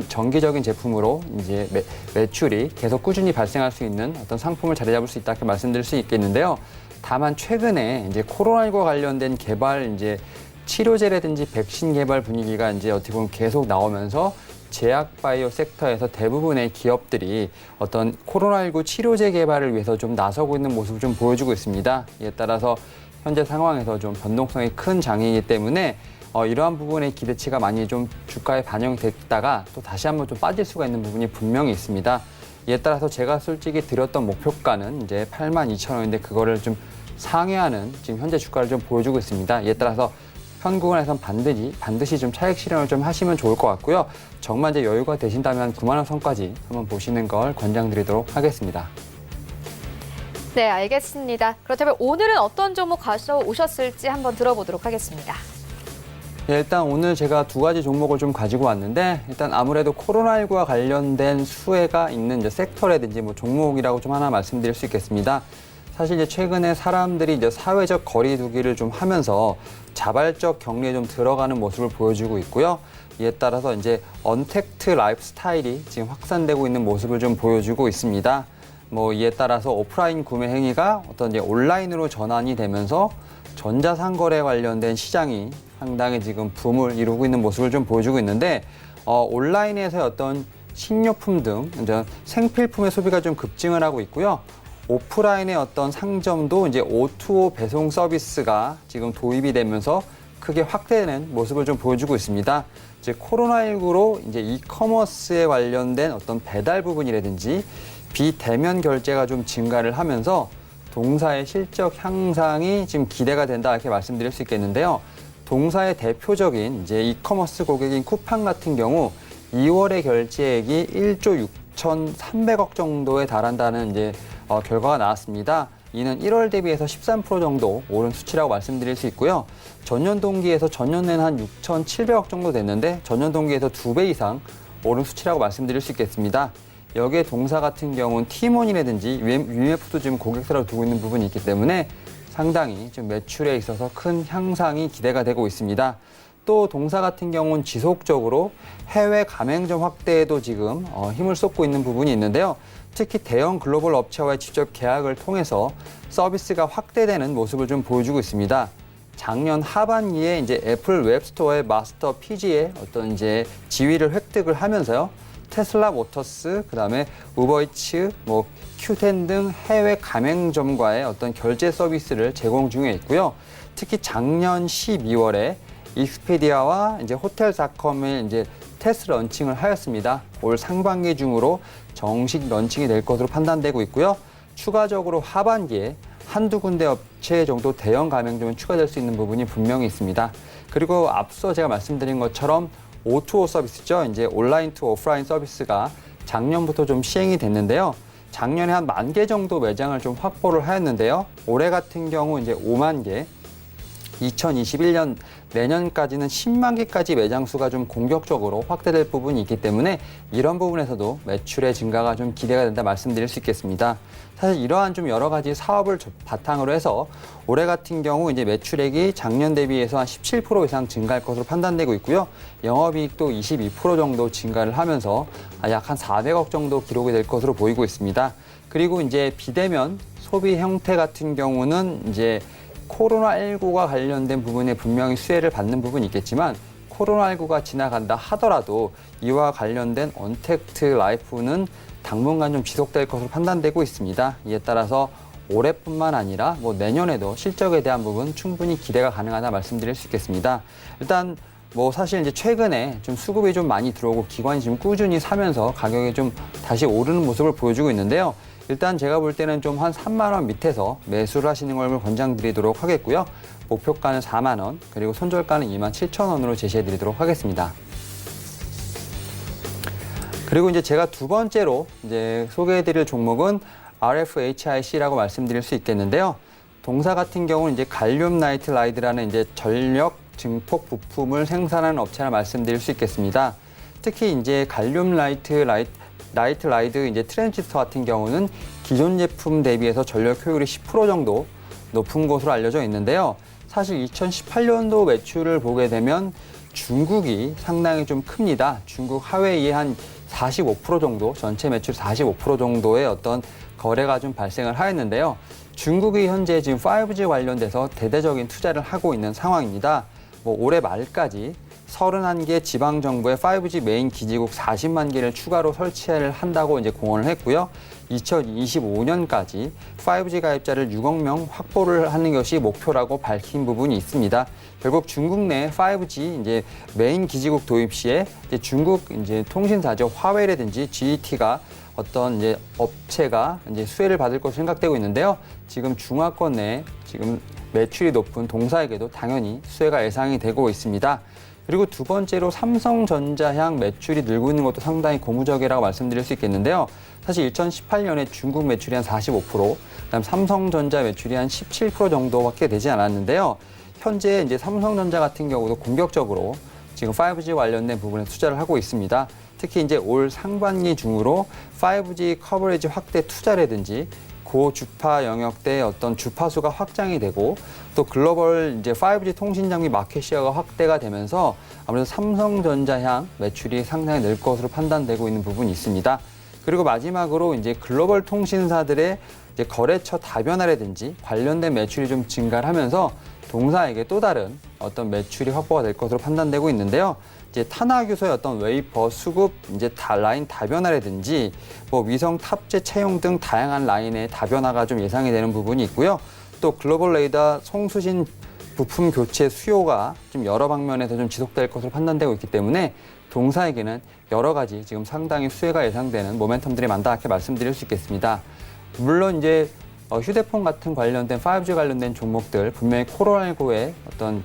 정기적인 제품으로 이제 매출이 계속 꾸준히 발생할 수 있는 어떤 상품을 자리 잡을 수 있다 이렇게 말씀드릴 수 있겠는데요. 다만 최근에 이제 코로나19와 관련된 개발 이제 치료제라든지 백신 개발 분위기가 이제 어떻게 보면 계속 나오면서 제약바이오 섹터에서 대부분의 기업들이 어떤 코로나19 치료제 개발을 위해서 좀 나서고 있는 모습을 좀 보여주고 있습니다. 이에 따라서 현재 상황에서 좀 변동성이 큰 장이기 때문에 이러한 부분의 기대치가 많이 좀 주가에 반영됐다가 또 다시 한번 좀 빠질 수가 있는 부분이 분명히 있습니다. 이에 따라서 제가 솔직히 드렸던 목표가는 이제 82,000원인데 그거를 좀 상회하는 지금 현재 주가를 좀 보여주고 있습니다. 이에 따라서 현구간에선 반드시 좀 차익 실현을 좀 하시면 좋을 것 같고요. 정말 이제 여유가 되신다면 9만 원 선까지 한번 보시는 걸 권장드리도록 하겠습니다. 네, 알겠습니다. 그렇다면 오늘은 어떤 종목 가져오셨을지 한번 들어보도록 하겠습니다. 네, 일단 오늘 제가 두 가지 종목을 좀 가지고 왔는데 일단 아무래도 코로나19와 관련된 수혜가 있는 이제 섹터라든지 뭐 종목이라고 좀 하나 말씀드릴 수 있겠습니다. 사실 이제 최근에 사람들이 이제 사회적 거리두기를 좀 하면서 자발적 격리에 좀 들어가는 모습을 보여주고 있고요. 이에 따라서 이제 언택트 라이프 스타일이 지금 확산되고 있는 모습을 좀 보여주고 있습니다. 뭐 이에 따라서 오프라인 구매 행위가 어떤 이제 온라인으로 전환이 되면서 전자상거래 관련된 시장이 상당히 지금 붐을 이루고 있는 모습을 좀 보여주고 있는데 온라인에서의 어떤 식료품 등 이제 생필품의 소비가 좀 급증을 하고 있고요. 오프라인의 어떤 상점도 이제 O2O 배송 서비스가 지금 도입이 되면서 크게 확대되는 모습을 좀 보여주고 있습니다. 이제 코로나19로 이제 이커머스에 관련된 어떤 배달 부분이라든지 비대면 결제가 좀 증가를 하면서 동사의 실적 향상이 지금 기대가 된다 이렇게 말씀드릴 수 있겠는데요. 동사의 대표적인 이제 이커머스 고객인 쿠팡 같은 경우 2월의 결제액이 1조 6,300억 정도에 달한다는 이제 결과가 나왔습니다. 이는 1월 대비해서 13% 정도 오른 수치라고 말씀드릴 수 있고요. 전년 동기에서 전년에는 한 6,700억 정도 됐는데 전년 동기에서 2배 이상 오른 수치라고 말씀드릴 수 있겠습니다. 여기에 동사 같은 경우는 티몬이라든지 UMF도 지금 고객사로 두고 있는 부분이 있기 때문에 상당히 좀 매출에 있어서 큰 향상이 기대가 되고 있습니다. 또 동사 같은 경우는 지속적으로 해외 가맹점 확대에도 지금 힘을 쏟고 있는 부분이 있는데요. 특히 대형 글로벌 업체와의 직접 계약을 통해서 서비스가 확대되는 모습을 좀 보여주고 있습니다. 작년 하반기에 이제 애플 웹스토어의 마스터 피지의 어떤 이제 지위를 획득을 하면서요. 테슬라 모터스, 그다음에 우버이츠, Q10 등 해외 가맹점과의 어떤 결제 서비스를 제공 중에 있고요. 특히 작년 12월에 익스피디아와 이제 호텔닷컴을 이제 테스트 런칭을 하였습니다. 올 상반기 중으로 정식 런칭이 될 것으로 판단되고 있고요. 추가적으로 하반기에 한두 군데 업체 정도 대형 가맹점이 추가될 수 있는 부분이 분명히 있습니다. 그리고 앞서 제가 말씀드린 것처럼 O2O 서비스죠. 이제 온라인 투 오프라인 서비스가 작년부터 좀 시행이 됐는데요. 작년에 한 10,000개 정도 매장을 좀 확보를 하였는데요. 올해 같은 경우 이제 5만 개, 2021년 내년까지는 10만 개까지 매장 수가 좀 공격적으로 확대될 부분이 있기 때문에 이런 부분에서도 매출의 증가가 좀 기대가 된다 말씀드릴 수 있겠습니다. 사실 이러한 좀 여러 가지 사업을 바탕으로 해서 올해 같은 경우 이제 매출액이 작년 대비해서 한 17% 이상 증가할 것으로 판단되고 있고요. 영업이익도 22% 정도 증가를 하면서 약 한 400억 정도 기록이 될 것으로 보이고 있습니다. 그리고 이제 비대면 소비 형태 같은 경우는 이제 코로나19가 관련된 부분에 분명히 수혜를 받는 부분이 있겠지만 코로나19가 지나간다 하더라도 이와 관련된 언택트 라이프는 당분간 좀 지속될 것으로 판단되고 있습니다. 이에 따라서 올해뿐만 아니라 내년에도 실적에 대한 부분 충분히 기대가 가능하다 말씀드릴 수 있겠습니다. 일단 사실 이제 최근에 좀 수급이 좀 많이 들어오고 기관이 좀 꾸준히 사면서 가격이 좀 다시 오르는 모습을 보여주고 있는데요. 일단 제가 볼 때는 좀 한 3만 원 밑에서 매수를 하시는 걸 권장드리도록 하겠고요. 목표가는 4만 원, 그리고 손절가는 27,000원으로 제시해드리도록 하겠습니다. 그리고 이제 제가 두 번째로 이제 소개해드릴 종목은 RFHIC라고 말씀드릴 수 있겠는데요. 동사 같은 경우는 이제 갈륨 나이트 라이드라는 이제 전력 증폭 부품을 생산하는 업체라 말씀드릴 수 있겠습니다. 특히 이제 갈륨 나이트 라이드 이제 트랜지스터 같은 경우는 기존 제품 대비해서 전력 효율이 10% 정도 높은 것으로 알려져 있는데요. 사실 2018년도 매출을 보게 되면 중국이 상당히 좀 큽니다. 중국 하웨이에 한 45% 정도, 전체 매출 45% 정도의 어떤 거래가 좀 발생을 하였는데요. 중국이 현재 지금 5G 관련돼서 대대적인 투자를 하고 있는 상황입니다. 올해 말까지 31개 지방정부의 5G 메인 기지국 40만 개를 추가로 설치를 한다고 이제 공언을 했고요. 2025년까지 5G 가입자를 6억 명 확보를 하는 것이 목표라고 밝힌 부분이 있습니다. 결국 중국 내 5G 이제 메인 기지국 도입 시에 이제 중국 이제 통신사죠. 화웨이라든지 GT가 어떤 이제 업체가 이제 수혜를 받을 것으로 생각되고 있는데요. 지금 중화권 내 지금 매출이 높은 동사에게도 당연히 수혜가 예상이 되고 있습니다. 그리고 두 번째로 삼성전자 향 매출이 늘고 있는 것도 상당히 고무적이라고 말씀드릴 수 있겠는데요. 사실 2018년에 중국 매출이 한 45%, 그다음 삼성전자 매출이 한 17% 정도밖에 되지 않았는데요. 현재 이제 삼성전자 같은 경우도 공격적으로 지금 5G 관련된 부분에 투자를 하고 있습니다. 특히 이제 올 상반기 중으로 5G 커버리지 확대 투자라든지 고주파 영역대 어떤 주파수가 확장이 되고 또 글로벌 이제 5G 통신 장비 마켓 시어가 확대가 되면서 아무래도 삼성전자 향 매출이 상당히 늘 것으로 판단되고 있는 부분이 있습니다. 그리고 마지막으로 이제 글로벌 통신사들의 이제 거래처 다변화라든지 관련된 매출이 좀 증가를 하면서 동사에게 또 다른 어떤 매출이 확보가 될 것으로 판단되고 있는데요. 이제 탄화규소의 어떤 웨이퍼, 수급, 이제 라인 다변화라든지 위성 탑재 채용 등 다양한 라인의 다변화가 좀 예상이 되는 부분이 있고요. 또 글로벌 레이더 송수신 부품 교체 수요가 좀 여러 방면에서 좀 지속될 것으로 판단되고 있기 때문에 동사에게는 여러 가지 지금 상당히 수혜가 예상되는 모멘텀들이 많다 이렇게 말씀드릴 수 있겠습니다. 물론 이제 휴대폰 같은 관련된 5G 관련된 종목들 분명히 코로나19의 어떤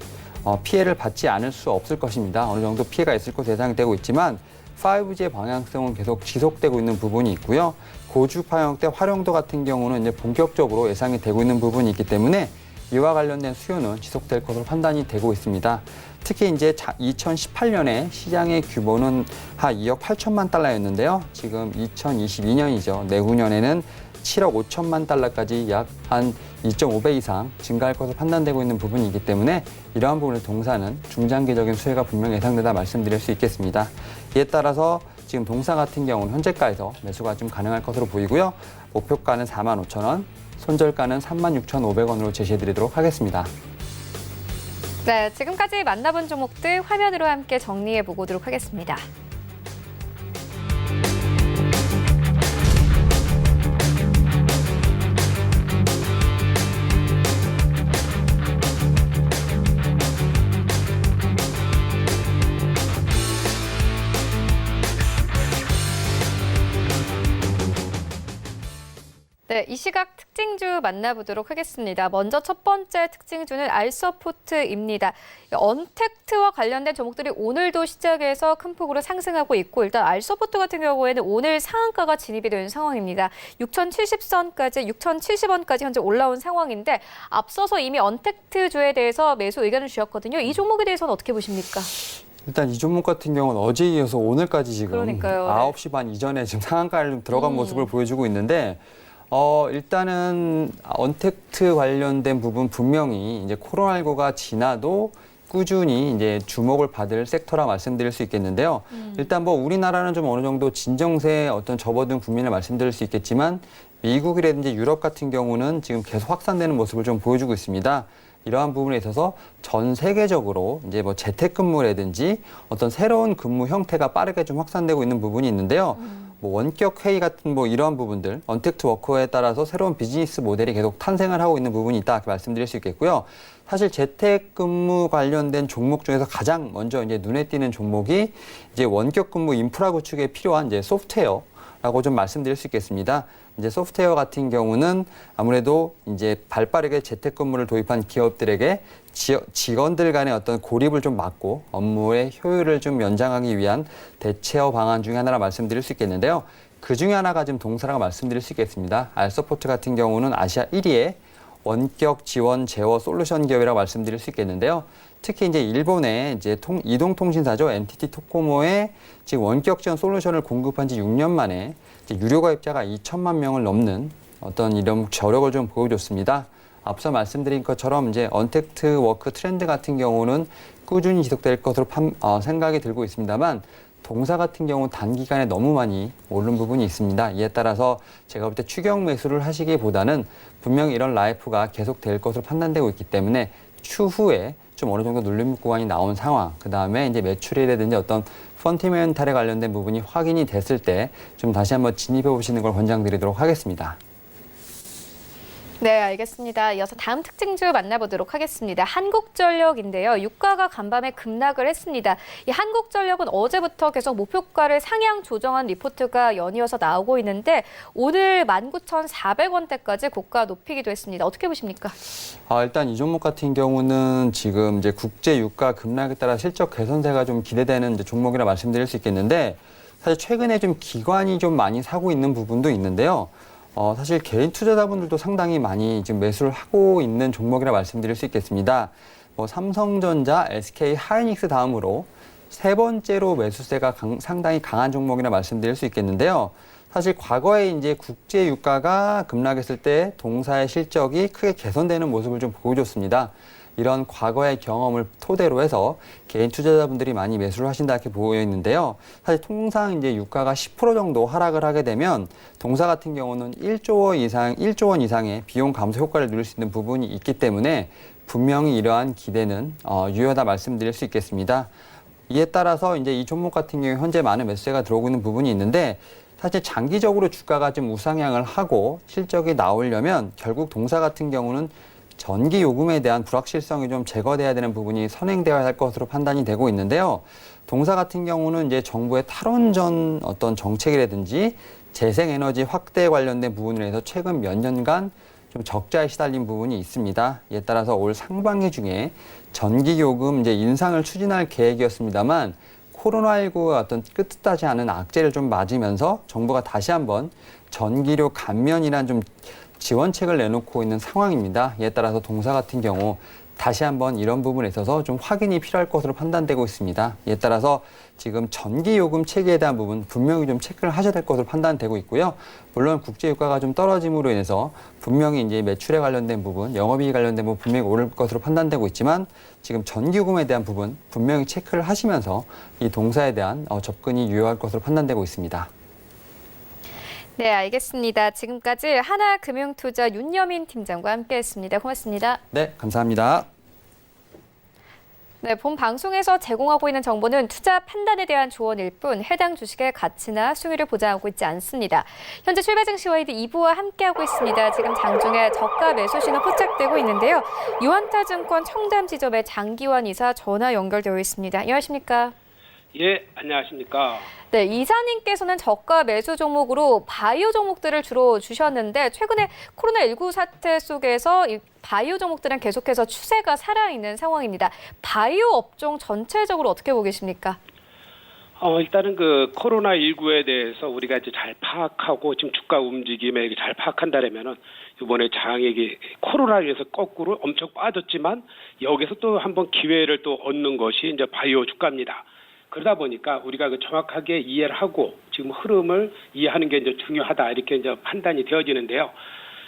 피해를 받지 않을 수 없을 것입니다. 어느 정도 피해가 있을 것으로 예상이 되고 있지만 5G의 방향성은 계속 지속되고 있는 부분이 있고요. 고주파 영역대 활용도 같은 경우는 이제 본격적으로 예상이 되고 있는 부분이 있기 때문에 이와 관련된 수요는 지속될 것으로 판단이 되고 있습니다. 특히 이제 2018년에 시장의 규모는 한 2억 8천만 달러였는데요. 지금 2022년이죠. 내후년에는 7억 5천만 달러까지 약 한 2.5배 이상 증가할 것으로 판단되고 있는 부분이기 때문에 이러한 부분의 동사는 중장기적인 수혜가 분명히 예상되다 말씀드릴 수 있겠습니다. 이에 따라서 지금 동사 같은 경우는 현재가에서 매수가 좀 가능할 것으로 보이고요. 목표가는 45,000원, 손절가는 36,500원으로 제시해드리도록 하겠습니다. 네, 지금까지 만나본 종목들 화면으로 함께 정리해 보도록 하겠습니다. 네, 이 시각 특징주 만나보도록 하겠습니다. 먼저 첫 번째 특징주는 알서포트입니다. 언택트와 관련된 종목들이 오늘도 시작해서 큰 폭으로 상승하고 있고 일단 알서포트 같은 경우에는 오늘 상한가가 진입이 된 상황입니다. 6,070선까지 6,070원까지 현재 올라온 상황인데 앞서서 이미 언택트주에 대해서 매수 의견을 주셨거든요. 이 종목에 대해서는 어떻게 보십니까? 일단 이 종목 같은 경우는 어제 이어서 오늘까지 지금 그러니까요. 네. 9시 반 이전에 지금 상한가를 좀 들어간 모습을 보여주고 있는데 일단은 언택트 관련된 부분 분명히 이제 코로나19가 지나도 꾸준히 이제 주목을 받을 섹터라 말씀드릴 수 있겠는데요. 일단 뭐 우리나라는 좀 어느 정도 진정세에 어떤 접어든 국면을 말씀드릴 수 있겠지만 미국이라든지 유럽 같은 경우는 지금 계속 확산되는 모습을 좀 보여주고 있습니다. 이러한 부분에 있어서 전 세계적으로 이제 뭐 재택근무라든지 어떤 새로운 근무 형태가 빠르게 좀 확산되고 있는 부분이 있는데요. 뭐 원격 회의 같은 뭐 이러한 부분들, 언택트 워커에 따라서 새로운 비즈니스 모델이 계속 탄생을 하고 있는 부분이 있다 이렇게 말씀드릴 수 있겠고요. 사실 재택근무 관련된 종목 중에서 가장 먼저 이제 눈에 띄는 종목이 이제 원격 근무 인프라 구축에 필요한 이제 소프트웨어라고 좀 말씀드릴 수 있겠습니다. 이제 소프트웨어 같은 경우는 아무래도 이제 발빠르게 재택근무를 도입한 기업들에게 직원들 간의 어떤 고립을 좀 막고 업무의 효율을 좀 연장하기 위한 대체어 방안 중에 하나라 말씀드릴 수 있겠는데요. 그 중에 하나가 지금 동사라고 말씀드릴 수 있겠습니다. 알서포트 같은 경우는 아시아 1위의 원격 지원 제어 솔루션 기업이라고 말씀드릴 수 있겠는데요. 특히 이제 일본의 이제 이동통신사죠. NTT 도코모의 지금 원격 지원 솔루션을 공급한 지 6년 만에 이제 유료 가입자가 2천만 명을 넘는 어떤 이런 저력을 좀 보여줬습니다. 앞서 말씀드린 것처럼 이제 언택트 워크 트렌드 같은 경우는 꾸준히 지속될 것으로 생각이 들고 있습니다만 동사 같은 경우 단기간에 너무 많이 오른 부분이 있습니다. 이에 따라서 제가 볼 때 추격 매수를 하시기보다는 분명히 이런 라이프가 계속될 것으로 판단되고 있기 때문에 추후에 좀 어느 정도 눌림 구간이 나온 상황, 그 다음에 이제 매출이라든지 어떤 펀티멘탈에 관련된 부분이 확인이 됐을 때 좀 다시 한번 진입해 보시는 걸 권장드리도록 하겠습니다. 네, 알겠습니다. 이어서 다음 특징주 만나보도록 하겠습니다. 한국전력인데요. 유가가 간밤에 급락을 했습니다. 이 한국전력은 어제부터 계속 목표가를 상향 조정한 리포트가 연이어서 나오고 있는데 오늘 19,400원대까지 고가 높이기도 했습니다. 어떻게 보십니까? 일단 이 종목 같은 경우는 지금 이제 국제 유가 급락에 따라 실적 개선세가 좀 기대되는 이제 종목이라 말씀드릴 수 있겠는데 사실 최근에 좀 기관이 좀 많이 사고 있는 부분도 있는데요. 사실 개인 투자자분들도 상당히 많이 지금 매수를 하고 있는 종목이라 말씀드릴 수 있겠습니다. 삼성전자, SK 하이닉스 다음으로 세 번째로 매수세가 상당히 강한 종목이라 말씀드릴 수 있겠는데요. 사실 과거에 이제 국제 유가가 급락했을 때 동사의 실적이 크게 개선되는 모습을 좀 보여줬습니다. 이런 과거의 경험을 토대로 해서 개인 투자자분들이 많이 매수를 하신다 이렇게 보여 있는데요. 사실 통상 이제 유가가 10% 정도 하락을 하게 되면 동사 같은 경우는 1조 원 이상의 비용 감소 효과를 누릴 수 있는 부분이 있기 때문에 분명히 이러한 기대는 유효하다 말씀드릴 수 있겠습니다. 이에 따라서 이제 이 종목 같은 경우에 현재 많은 매수세가 들어오고 있는 부분이 있는데 사실 장기적으로 주가가 좀 우상향을 하고 실적이 나오려면 결국 동사 같은 경우는 전기 요금에 대한 불확실성이 좀 제거돼야 되는 부분이 선행되어야 할 것으로 판단이 되고 있는데요. 동사 같은 경우는 이제 정부의 탈원전 어떤 정책이라든지 재생에너지 확대 관련된 부분에 대해서 최근 몇 년간 좀 적자에 시달린 부분이 있습니다. 이에 따라서 올 상반기 중에 전기 요금 이제 인상을 추진할 계획이었습니다만 코로나19가 어떤 끝뜻하지 않은 악재를 좀 맞으면서 정부가 다시 한번 전기료 감면이란 좀 지원책을 내놓고 있는 상황입니다. 이에 따라서 동사 같은 경우 다시 한번 이런 부분에 있어서 좀 확인이 필요할 것으로 판단되고 있습니다. 이에 따라서 지금 전기요금 체계에 대한 부분 분명히 좀 체크를 하셔야 될 것으로 판단되고 있고요. 물론 국제유가가 좀 떨어짐으로 인해서 분명히 이제 매출에 관련된 부분, 영업이익 관련된 부분 분명히 오를 것으로 판단되고 있지만 지금 전기요금에 대한 부분 분명히 체크를 하시면서 이 동사에 대한 접근이 유효할 것으로 판단되고 있습니다. 네, 알겠습니다. 지금까지 하나금융투자 윤여민 팀장과 함께했습니다. 고맙습니다. 네, 감사합니다. 네, 본 방송에서 제공하고 있는 정보는 투자 판단에 대한 조언일 뿐 해당 주식의 가치나 수익을 보장하고 있지 않습니다. 현재 출발 증시 와이드 2부와 함께하고 있습니다. 지금 장중에 저가 매수 신호 포착되고 있는데요. 유한타증권 청담 지점의 장기환 이사 전화 연결되어 있습니다. 안녕하십니까? 예, 안녕하십니까. 네, 이사님께서는 저가 매수 종목으로 바이오 종목들을 주로 주셨는데 최근에 코로나19 사태 속에서 이 바이오 종목들은 계속해서 추세가 살아있는 상황입니다. 바이오 업종 전체적으로 어떻게 보고 계십니까? 일단은 그 코로나19에 대해서 우리가 이제 잘 파악하고 지금 주가 움직임에 잘 파악한다면은 이번에 장액이 코로나로 인해서 거꾸로 엄청 빠졌지만 여기서 또 한번 기회를 또 얻는 것이 이제 바이오 주가입니다. 그러다 보니까 우리가 그 정확하게 이해를 하고 지금 흐름을 이해하는 게 이제 중요하다 이렇게 이제 판단이 되어지는데요.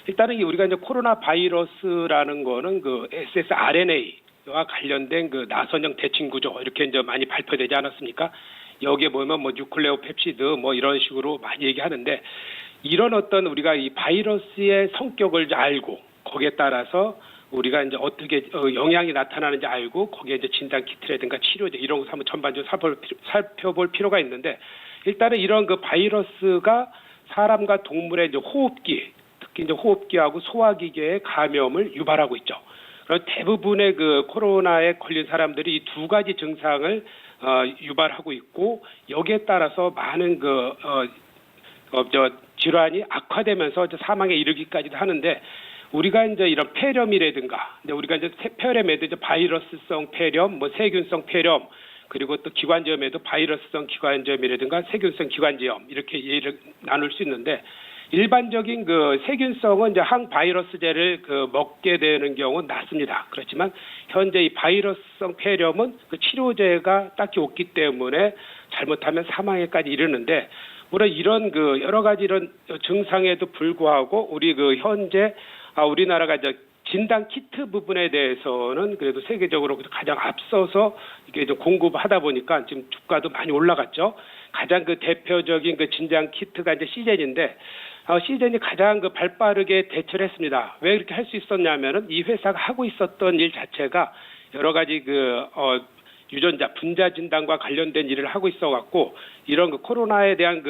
일단은 우리가 이제 코로나 바이러스라는 거는 그 srNA와 관련된 그 나선형 대칭 구조 이렇게 이제 많이 발표되지 않았습니까? 여기에 보면 뭐 뉴클레오 펩시드 뭐 이런 식으로 많이 얘기하는데 이런 어떤 우리가 이 바이러스의 성격을 알고 거기에 따라서 우리가 이제 어떻게 영향이 나타나는지 알고 거기에 이제 진단 키트라든가 치료제 이런 것을 한번 전반적으로 살펴볼 필요가 있는데 일단은 이런 그 바이러스가 사람과 동물의 이제 호흡기 특히 이제 호흡기하고 소화기계의 감염을 유발하고 있죠. 그래서 대부분의 그 코로나에 걸린 사람들이 이 두 가지 증상을 유발하고 있고 여기에 따라서 많은 질환이 악화되면서 이제 사망에 이르기까지도 하는데. 우리가 이제 이런 폐렴이라든가, 우리가 이제 폐렴에도 이제 바이러스성 폐렴, 뭐 세균성 폐렴, 그리고 또 기관지염에도 바이러스성 기관지염이라든가 세균성 기관지염 이렇게 예를 나눌 수 있는데 일반적인 그 세균성은 이제 항바이러스제를 그 먹게 되는 경우는 낫습니다. 그렇지만 현재 이 바이러스성 폐렴은 그 치료제가 딱히 없기 때문에 잘못하면 사망에까지 이르는데. 물론 이런 그 여러 가지 이런 증상에도 불구하고 우리 그 현재 우리나라가 이제 진단 키트 부분에 대해서는 그래도 세계적으로 가장 앞서서 이게 좀 공급하다 보니까 지금 주가도 많이 올라갔죠. 가장 그 대표적인 그 진단 키트가 이제 시젠인데 시젠이 가장 그 발빠르게 대처를 했습니다. 왜 그렇게 할 수 있었냐면은 이 회사가 하고 있었던 일 자체가 여러 가지 유전자 분자 진단과 관련된 일을 하고 있어갖고 이런 그 코로나에 대한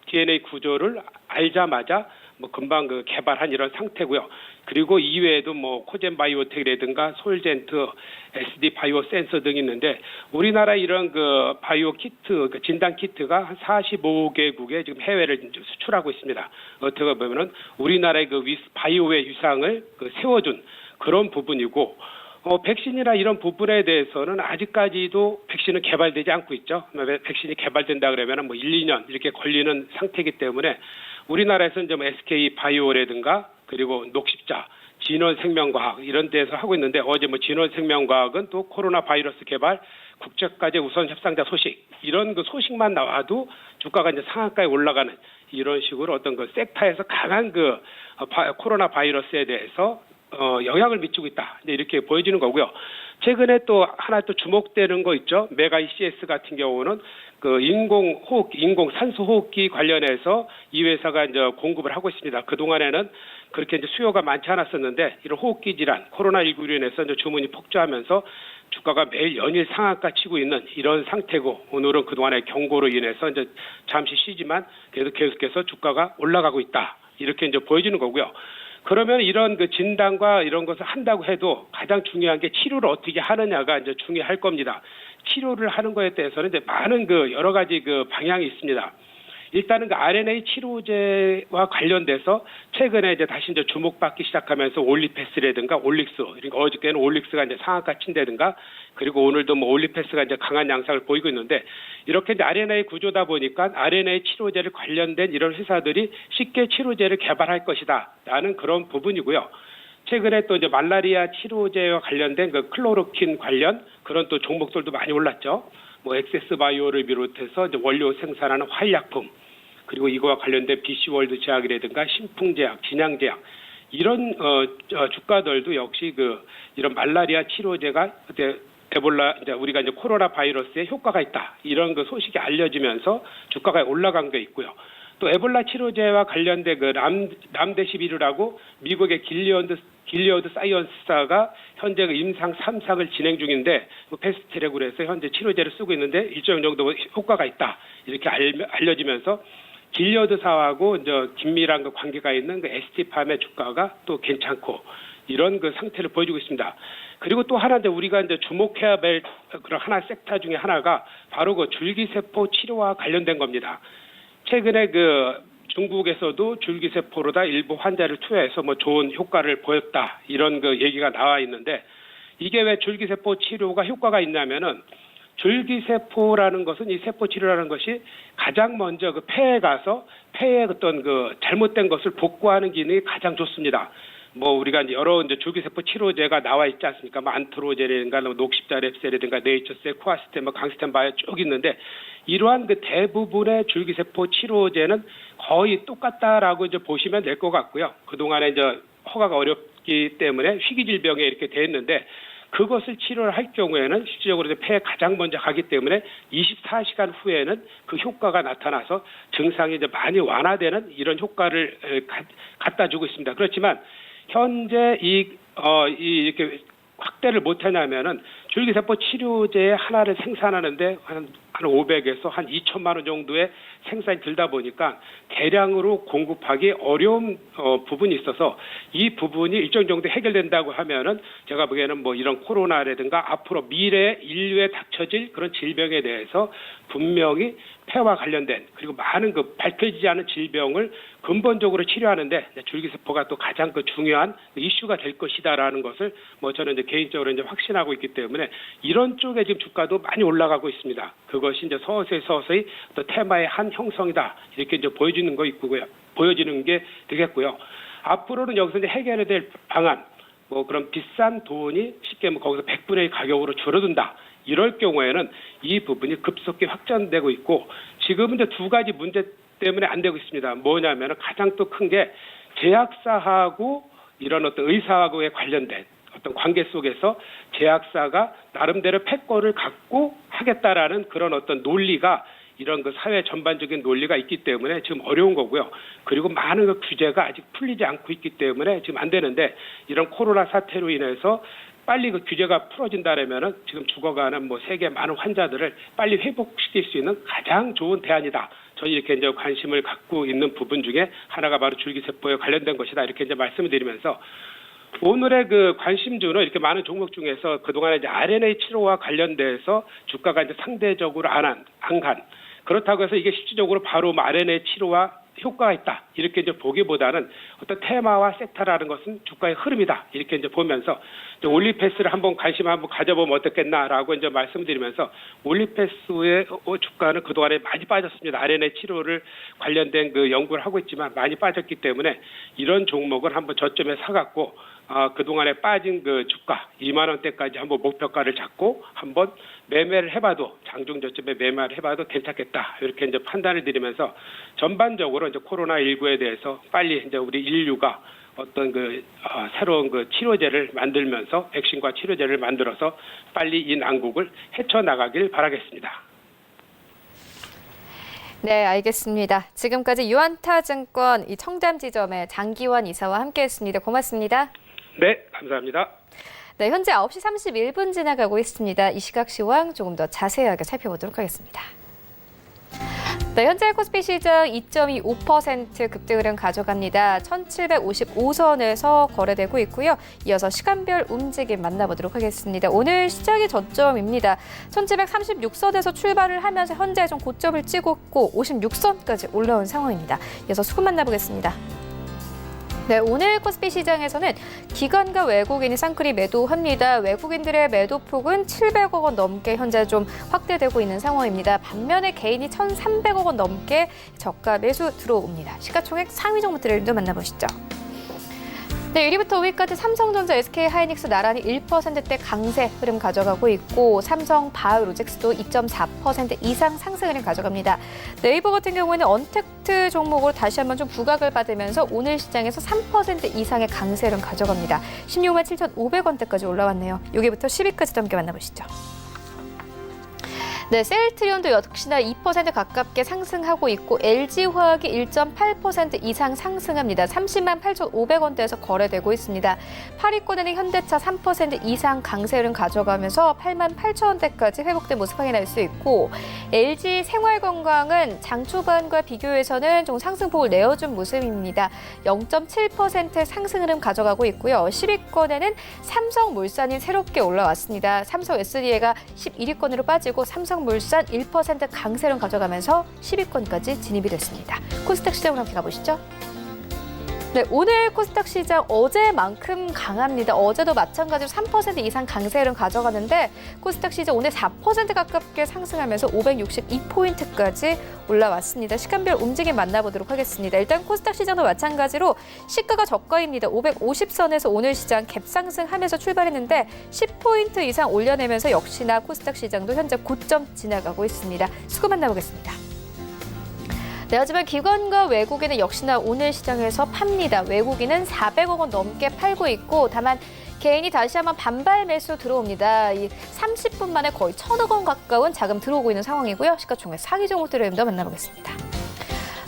DNA 구조를 알자마자 뭐 금방 개발한 이런 상태고요. 그리고 이외에도 뭐 코젠 바이오텍이라든가 솔젠트, SD 바이오 센서 등이 있는데 우리나라 이런 그 바이오 키트, 진단 키트가 한 45개국에 지금 해외를 수출하고 있습니다. 어떻게 보면은 우리나라의 바이오의 위상을 세워준 그런 부분이고. 백신이나 이런 부분에 대해서는 아직까지도 백신은 개발되지 않고 있죠. 백신이 개발된다 그러면 뭐 1, 2년 이렇게 걸리는 상태이기 때문에 우리나라에서는 좀 SK 바이오라든가 그리고 녹십자, 진원생명과학 이런 데서 하고 있는데 어제 뭐 진원생명과학은 또 코로나 바이러스 개발 국제과제 우선 협상자 소식 이런 그 소식만 나와도 주가가 이제 상한가에 올라가는 이런 식으로 어떤 그 섹터에서 강한 코로나 바이러스에 대해서 영향을 미치고 있다. 이렇게 보여지는 거고요. 최근에 또 하나 또 주목되는 거 있죠. 메가 ECS 같은 경우는 인공 산소 호흡기 관련해서 이 회사가 이제 공급을 하고 있습니다. 그 동안에는 그렇게 이제 수요가 많지 않았었는데 이런 호흡기 질환, 코로나19로 인해서 이제 주문이 폭주하면서 주가가 매일 연일 상한가 치고 있는 이런 상태고 오늘은 그동안의 경고로 인해서 이제 잠시 쉬지만 그래도 계속해서 주가가 올라가고 있다. 이렇게 이제 보여지는 거고요. 그러면 이런 진단과 이런 것을 한다고 해도 가장 중요한 게 치료를 어떻게 하느냐가 이제 중요할 겁니다. 치료를 하는 거에 대해서는 이제 많은 여러 가지 방향이 있습니다. 일단은 RNA 치료제와 관련돼서 최근에 이제 다시 이제 주목받기 시작하면서 올리패스라든가 올릭스, 그러니까 어저께는 올릭스가 이제 상한가 친다든가 그리고 오늘도 뭐 올리패스가 이제 강한 양상을 보이고 있는데 이렇게 이제 RNA 구조다 보니까 RNA 치료제를 관련된 이런 회사들이 쉽게 치료제를 개발할 것이다라는 그런 부분이고요. 최근에 또 이제 말라리아 치료제와 관련된 그 클로로킨 관련 그런 또 종목들도 많이 올랐죠. 뭐 엑세스 바이오를 비롯해서 이제 원료 생산하는 화학약품, 그리고 이거와 관련된 BC월드 제약이라든가 신풍제약, 진양제약 이런 주가들도 역시 이런 말라리아 치료제가 에볼라 이제 우리가 이제 코로나 바이러스에 효과가 있다 이런 그 소식이 알려지면서 주가가 올라간 게 있고요. 또 에볼라 치료제와 관련된 그 람데시비르라고 미국의 길리어드 사이언스사가 현재 그 임상 3상을 진행 중인데 패스트트랙으로 해서 현재 치료제를 쓰고 있는데 일정 정도 효과가 있다 이렇게 알려지면서 길리어드사하고 이제 긴밀한 그 관계가 있는 그 ST팜의 주가가 또 괜찮고 이런 그 상태를 보여주고 있습니다. 그리고 또 하나 이제 우리가 이제 주목해야 될 그런 하나 섹터 중에 하나가 바로 그 줄기세포 치료와 관련된 겁니다. 최근에 중국에서도 줄기세포로다 일부 환자를 투여해서 뭐 좋은 효과를 보였다 이런 그 얘기가 나와 있는데 이게 왜 줄기세포 치료가 효과가 있냐면은 줄기세포라는 것은 이 세포 치료라는 것이 가장 먼저 그 폐에 가서 폐의 어떤 그 잘못된 것을 복구하는 기능이 가장 좋습니다. 뭐 우리가 이제 여러 이제 줄기세포 치료제가 나와 있지 않습니까? 뭐 안트로제라든가 녹십자 랩셀이라든가 네이처셀, 코아스템, 강스템 바이오 쭉 있는데 이러한 그 대부분의 줄기세포 치료제는 거의 똑같다라고 이제 보시면 될 것 같고요. 그동안에 이제 허가가 어렵기 때문에 희귀 질병에 이렇게 돼 있는데 그것을 치료를 할 경우에는 실질적으로 폐에 가장 먼저 가기 때문에 24시간 후에는 그 효과가 나타나서 증상이 이제 많이 완화되는 이런 효과를 갖다 주고 있습니다. 그렇지만 현재 이렇게 확대를 못하냐면은 줄기세포 치료제 하나를 생산하는데 한 500에서 한 2천만 원 정도의 생산이 들다 보니까 대량으로 공급하기 어려운 부분이 있어서 이 부분이 일정 정도 해결된다고 하면은 제가 보기에는 뭐 이런 코로나라든가 앞으로 미래 인류에 닥쳐질 그런 질병에 대해서 분명히 폐와 관련된 그리고 많은 그 밝혀지지 않은 질병을 근본적으로 치료하는데 줄기세포가 또 가장 그 중요한 이슈가 될 것이다라는 것을 뭐 저는 이제 개인적으로 이제 확신하고 있기 때문에 이런 쪽에 지금 주가도 많이 올라가고 있습니다. 그것이 이제 서서히 또 테마의 한 형성이다 이렇게 이제 보여지는 거 있고요. 보여지는 게 되겠고요. 앞으로는 여기서 이제 해결해야 될 방안, 뭐 그런 비싼 돈이 쉽게 뭐 거기서 100분의 1 가격으로 줄어든다. 이럴 경우에는 이 부분이 급속히 확전되고 있고 지금은 이제 두 가지 문제 때문에 안 되고 있습니다. 뭐냐면 가장 또 큰 게 제약사하고 이런 어떤 의사하고의 관련된 어떤 관계 속에서 제약사가 나름대로 패권을 갖고 하겠다라는 그런 어떤 논리가 이런 그 사회 전반적인 논리가 있기 때문에 지금 어려운 거고요. 그리고 많은 그 규제가 아직 풀리지 않고 있기 때문에 지금 안 되는데 이런 코로나 사태로 인해서 빨리 그 규제가 풀어진다라면은 지금 죽어가는 뭐 세계 많은 환자들을 빨리 회복시킬 수 있는 가장 좋은 대안이다. 저는 이렇게 이제 관심을 갖고 있는 부분 중에 하나가 바로 줄기세포에 관련된 것이다. 이렇게 이제 말씀을 드리면서 오늘의 그 관심주는 이렇게 많은 종목 중에서 그동안에 이제 RNA 치료와 관련돼서 주가가 이제 상대적으로 안 간. 그렇다고 해서 이게 실질적으로 바로 뭐 RNA 치료와 효과가 있다. 이렇게 이제 보기보다는 어떤 테마와 섹터라는 것은 주가의 흐름이다. 이렇게 이제 보면서 이제 올리패스를 한번 관심을 한번 가져보면 어떻겠나라고 이제 말씀드리면서 올리패스의 주가는 그동안에 많이 빠졌습니다. RNA 치료를 관련된 그 연구를 하고 있지만 많이 빠졌기 때문에 이런 종목을 한번 저점에 사갖고 그동안에 빠진 그 주가 2만 원대까지 한번 목표가를 잡고 한번 매매를 해봐도 장중 저점에 매매를 해봐도 괜찮겠다 이렇게 이제 판단을 드리면서 전반적으로 이제 코로나19에 대해서 빨리 이제 우리 인류가 어떤 그 새로운 그 치료제를 만들면서 백신과 치료제를 만들어서 빨리 이 난국을 헤쳐나가길 바라겠습니다. 네, 알겠습니다. 지금까지 유안타증권 이 청담지점의 장기환 이사와 함께했습니다. 고맙습니다. 네, 감사합니다. 네, 현재 9시 31분 지나가고 있습니다. 이 시각 시황 조금 더 자세하게 살펴보도록 하겠습니다. 네, 현재 코스피 시장 2.25% 급등 흐름 가져갑니다. 1755선에서 거래되고 있고요. 이어서 시간별 움직임 만나보도록 하겠습니다. 오늘 시장의 저점입니다. 1736선에서 출발을 하면서 현재 좀 고점을 찍었고 56선까지 올라온 상황입니다. 이어서 수급 만나보겠습니다. 네, 오늘 코스피 시장에서는 기관과 외국인이 쌍끌이 매도합니다. 외국인들의 매도폭은 700억 원 넘게 현재 좀 확대되고 있는 상황입니다. 반면에 개인이 1,300억 원 넘게 저가 매수 들어옵니다. 시가총액 상위 종목들을 좀 만나보시죠. 네, 1위부터 5위까지 삼성전자, SK하이닉스 나란히 1%대 강세 흐름 가져가고 있고 삼성 바이오로직스도 2.4% 이상 상승 흐름 가져갑니다. 네이버 같은 경우에는 언택트 종목으로 다시 한번 좀 부각을 받으면서 오늘 시장에서 3% 이상의 강세 흐름 가져갑니다. 16만 7,500원대까지 올라왔네요. 여기부터 10위까지 함께 만나보시죠. 네, 셀트리온도 역시나 2% 가깝게 상승하고 있고 LG화학이 1.8% 이상 상승합니다. 30만 8,500원대에서 거래되고 있습니다. 8위권에는 현대차 3% 이상 강세를 가져가면서 8만 8천원대까지 회복된 모습 확인할 수 있고 LG 생활건강은 장 초반과 비교해서는 좀 상승폭을 내어준 모습입니다. 0.7% 상승 흐름 가져가고 있고요. 10위권에는 삼성물산이 새롭게 올라왔습니다. 삼성 SDA가 11위권으로 빠지고 삼성물산 1% 강세를 가져가면서 10위권까지 진입이 됐습니다. 코스닥 시장으로 함께 가보시죠. 네, 오늘 코스닥 시장 어제만큼 강합니다. 어제도 마찬가지로 3% 이상 강세를 가져가는데 코스닥 시장 오늘 4% 가깝게 상승하면서 562포인트까지 올라왔습니다. 시간별 움직임 만나보도록 하겠습니다. 일단 코스닥 시장도 마찬가지로 시가가 저가입니다. 550선에서 오늘 시장 갭상승하면서 출발했는데 10포인트 이상 올려내면서 역시나 코스닥 시장도 현재 고점 지나가고 있습니다. 수고 만나보겠습니다. 네, 하지만 기관과 외국인은 역시나 오늘 시장에서 팝니다. 외국인은 400억 원 넘게 팔고 있고 다만 개인이 다시 한번 반발 매수 들어옵니다. 이 30분 만에 거의 1,000억 원 가까운 자금 들어오고 있는 상황이고요. 시가총액 상위 종목들을 더 만나보겠습니다.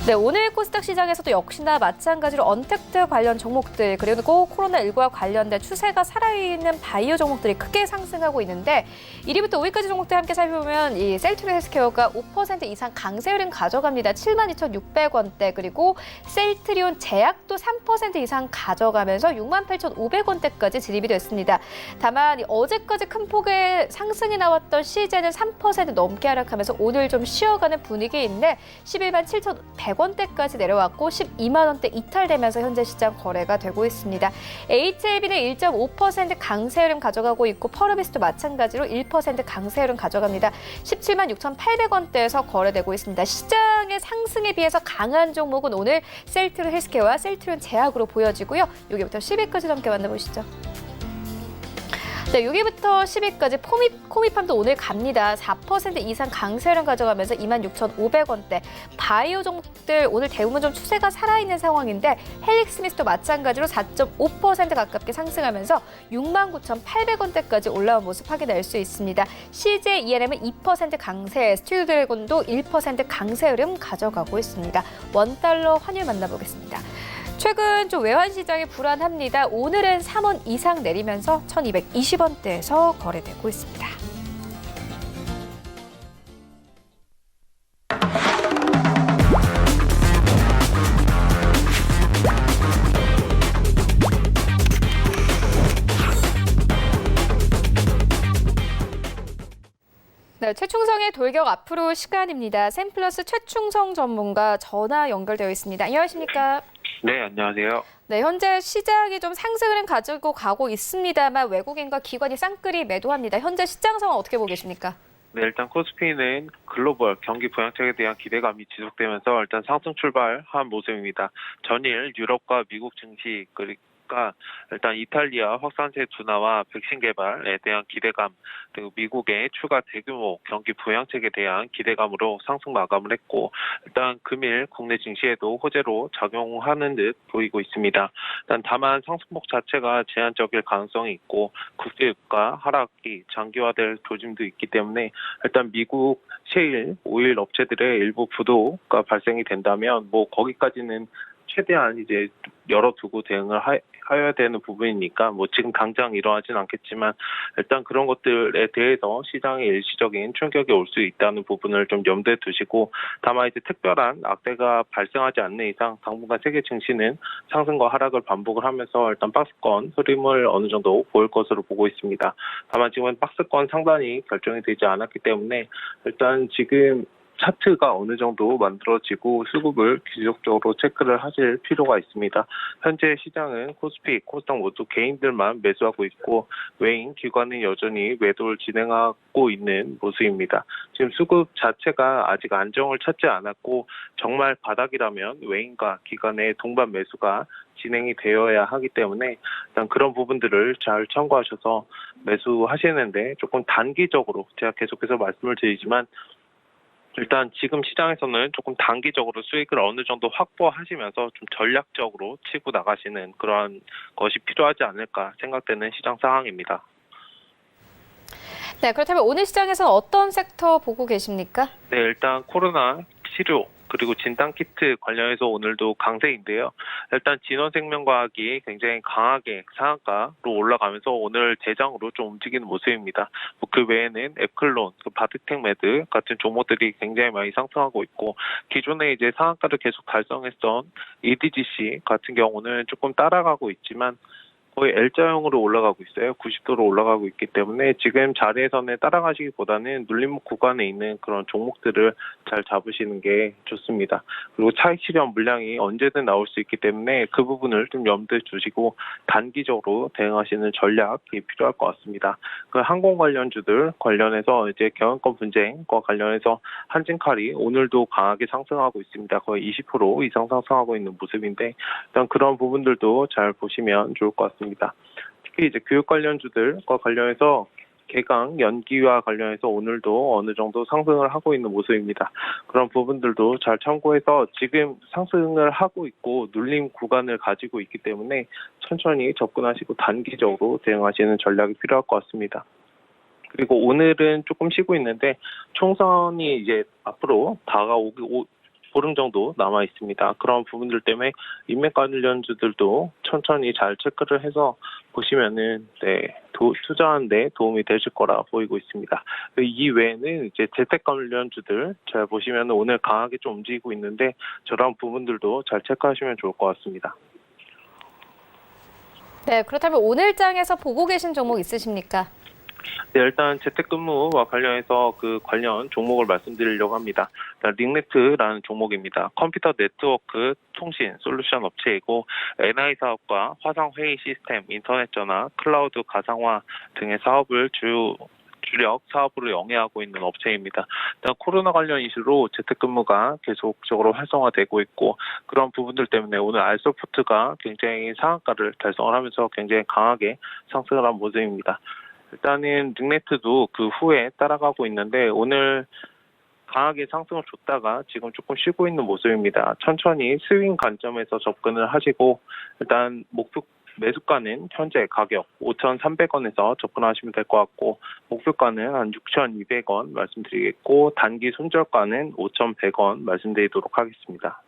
네, 오늘 코스닥 시장에서도 역시나 마찬가지로 언택트 관련 종목들 그리고 코로나19와 관련된 추세가 살아있는 바이오 종목들이 크게 상승하고 있는데 1위부터 5위까지 종목들 함께 살펴보면 이 셀트리온 헬스케어가 5% 이상 강세 흐름 가져갑니다. 72,600원대 그리고 셀트리온 제약도 3% 이상 가져가면서 68,500원대까지 진입이 됐습니다. 다만 어제까지 큰 폭의 상승이 나왔던 시제는 3% 넘게 하락하면서 오늘 좀 쉬어가는 분위기인데 117,100원대까지 내려왔고 12만 원대 이탈되면서 현재 시장 거래가 되고 있습니다. HLB는 1.5% 강세 흐름 가져가고 있고 펄어비스도 마찬가지로 1% 강세 흐름 가져갑니다. 17만 6,800원대에서 거래되고 있습니다. 시장의 상승에 비해서 강한 종목은 오늘 셀트리온 헬스케어와 셀트리온 제약으로 보여지고요. 여기부터 10위까지 함께 만나보시죠. 네, 6위부터 10위까지 코미팜도 오늘 갑니다. 4% 이상 강세를 가져가면서 26,500원대. 바이오 종목들 오늘 대부분 좀 추세가 살아있는 상황인데 헬릭스미스도 마찬가지로 4.5% 가깝게 상승하면서 69,800원대까지 올라온 모습 확인할 수 있습니다. CJ ENM은 2% 강세, 스틸드래곤도 1% 강세 흐름 가져가고 있습니다. 원달러 환율 만나보겠습니다. 최근 좀 외환 시장이 불안합니다. 오늘은 3원 이상 내리면서 1,220원대에서 거래되고 있습니다. 네, 최충성의 돌격 앞으로 시간입니다. 샘플러스 최충성 전문가 전화 연결되어 있습니다. 안녕하십니까? 네, 안녕하세요. 네, 현재 시장이 좀 상승을 가지고 가고 있습니다만 외국인과 기관이 쌍끌이 매도합니다. 현재 시장 상황 어떻게 보고 계십니까? 네, 일단 코스피는 글로벌 경기 부양책에 대한 기대감이 지속되면서 일단 상승 출발한 모습입니다. 전일 유럽과 미국 증시 그리고 일단 이탈리아 확산세 둔화와 백신 개발에 대한 기대감 그리고 미국의 추가 대규모 경기 부양책에 대한 기대감으로 상승 마감을 했고 일단 금일 국내 증시에도 호재로 작용하는 듯 보이고 있습니다. 일단 다만 상승폭 자체가 제한적일 가능성이 있고 국제유가 하락이 장기화될 조짐도 있기 때문에 일단 미국 셰일 오일 업체들의 일부 부도가 발생이 된다면 뭐 거기까지는 최대한 이제 열어두고 대응을 하여야 되는 부분이니까 뭐 지금 당장 일어나진 않겠지만 일단 그런 것들에 대해서 시장에 일시적인 충격이 올 수 있다는 부분을 좀 염두에 두시고 다만 이제 특별한 악재가 발생하지 않는 이상 당분간 세계 증시는 상승과 하락을 반복을 하면서 일단 박스권 흐름을 어느 정도 보일 것으로 보고 있습니다. 다만 지금은 박스권 상단이 결정이 되지 않았기 때문에 일단 지금 차트가 어느 정도 만들어지고 수급을 지속적으로 체크를 하실 필요가 있습니다. 현재 시장은 코스피, 코스닥 모두 개인들만 매수하고 있고 외인 기관은 여전히 매도를 진행하고 있는 모습입니다. 지금 수급 자체가 아직 안정을 찾지 않았고 정말 바닥이라면 외인과 기관의 동반 매수가 진행이 되어야 하기 때문에 일단 그런 부분들을 잘 참고하셔서 매수하시는데 조금 단기적으로 제가 계속해서 말씀을 드리지만 일단 지금 시장에서는 조금 단기적으로 수익을 어느 정도 확보하시면서 좀 전략적으로 치고 나가시는 그러한 것이 필요하지 않을까 생각되는 시장 상황입니다. 네, 그렇다면 오늘 시장에서 어떤 섹터 보고 계십니까? 네, 일단 코로나 치료 그리고 진단키트 관련해서 오늘도 강세인데요. 일단 진원생명과학이 굉장히 강하게 상한가로 올라가면서 오늘 대장으로 좀 움직이는 모습입니다. 그 외에는 에클론, 바디텍메드 같은 종목들이 굉장히 많이 상승하고 있고 기존에 이제 상한가를 계속 달성했던 EDGC 같은 경우는 조금 따라가고 있지만 거의 L자형으로 올라가고 있어요. 90도로 올라가고 있기 때문에 지금 자리에서는 따라가시기보다는 눌림목 구간에 있는 그런 종목들을 잘 잡으시는 게 좋습니다. 그리고 차익 실현 물량이 언제든 나올 수 있기 때문에 그 부분을 좀 염두에 두시고 단기적으로 대응하시는 전략이 필요할 것 같습니다. 그 항공 관련주들 관련해서 이제 경영권 분쟁과 관련해서 한진칼이 오늘도 강하게 상승하고 있습니다. 거의 20% 이상 상승하고 있는 모습인데 일단 그런 부분들도 잘 보시면 좋을 것 같습니다. 특히 이제 교육 관련주들과 관련해서 개강 연기와 관련해서 오늘도 어느 정도 상승을 하고 있는 모습입니다. 그런 부분들도 잘 참고해서 지금 상승을 하고 있고 눌림 구간을 가지고 있기 때문에 천천히 접근하시고 단기적으로 대응하시는 전략이 필요할 것 같습니다. 그리고 오늘은 조금 쉬고 있는데 총선이 이제 앞으로 다가오고 보름 정도 남아 있습니다. 그런 부분들 때문에 인맥 관련주들도 천천히 잘 체크를 해서 보시면은 투자하는데 도움이 되실 거라 보이고 있습니다. 이 외에는 이제 재택 관련주들 잘 보시면 오늘 강하게 좀 움직이고 있는데 저런 부분들도 잘 체크하시면 좋을 것 같습니다. 네, 그렇다면 오늘 장에서 보고 계신 종목 있으십니까? 네, 일단 재택근무와 관련해서 그 관련 종목을 말씀드리려고 합니다. 링네트라는 종목입니다. 컴퓨터 네트워크 통신 솔루션 업체이고 NI 사업과 화상 회의 시스템, 인터넷 전화, 클라우드 가상화 등의 사업을 주력 사업으로 영위하고 있는 업체입니다. 일단 코로나 관련 이슈로 재택근무가 계속적으로 활성화되고 있고 그런 부분들 때문에 오늘 알소프트가 굉장히 상한가를 달성을 하면서 굉장히 강하게 상승을 한 모습입니다. 일단은 링네트도 그 후에 따라가고 있는데 오늘 강하게 상승을 줬다가 지금 조금 쉬고 있는 모습입니다. 천천히 스윙 관점에서 접근을 하시고 일단 목표 매수가는 현재 가격 5,300원에서 접근하시면 될 것 같고 목표가는 한 6,200원 말씀드리겠고 단기 손절가는 5,100원 말씀드리도록 하겠습니다.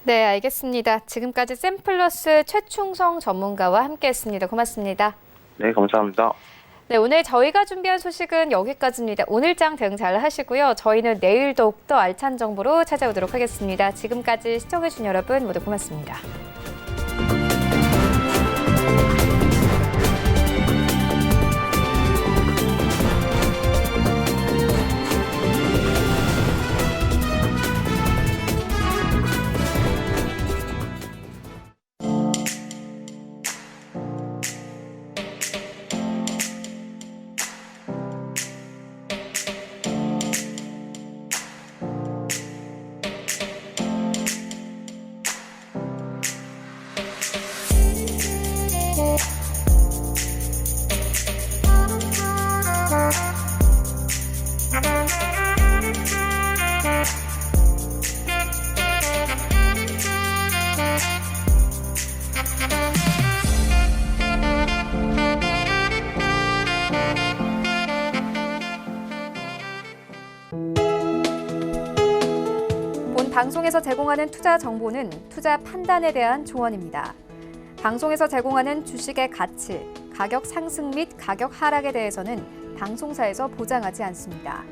네, 알겠습니다. 지금까지 샘플러스 최충성 전문가와 함께했습니다. 고맙습니다. 네, 감사합니다. 네, 오늘 저희가 준비한 소식은 여기까지입니다. 오늘 장 대응 잘 하시고요. 저희는 내일 더욱더 알찬 정보로 찾아오도록 하겠습니다. 지금까지 시청해주신 여러분 모두 고맙습니다. 방송에서 제공하는 투자 정보는 투자 판단에 대한 조언입니다. 방송에서 제공하는 주식의 가치, 가격 상승 및 가격 하락에 대해서는 방송사에서 보장하지 않습니다.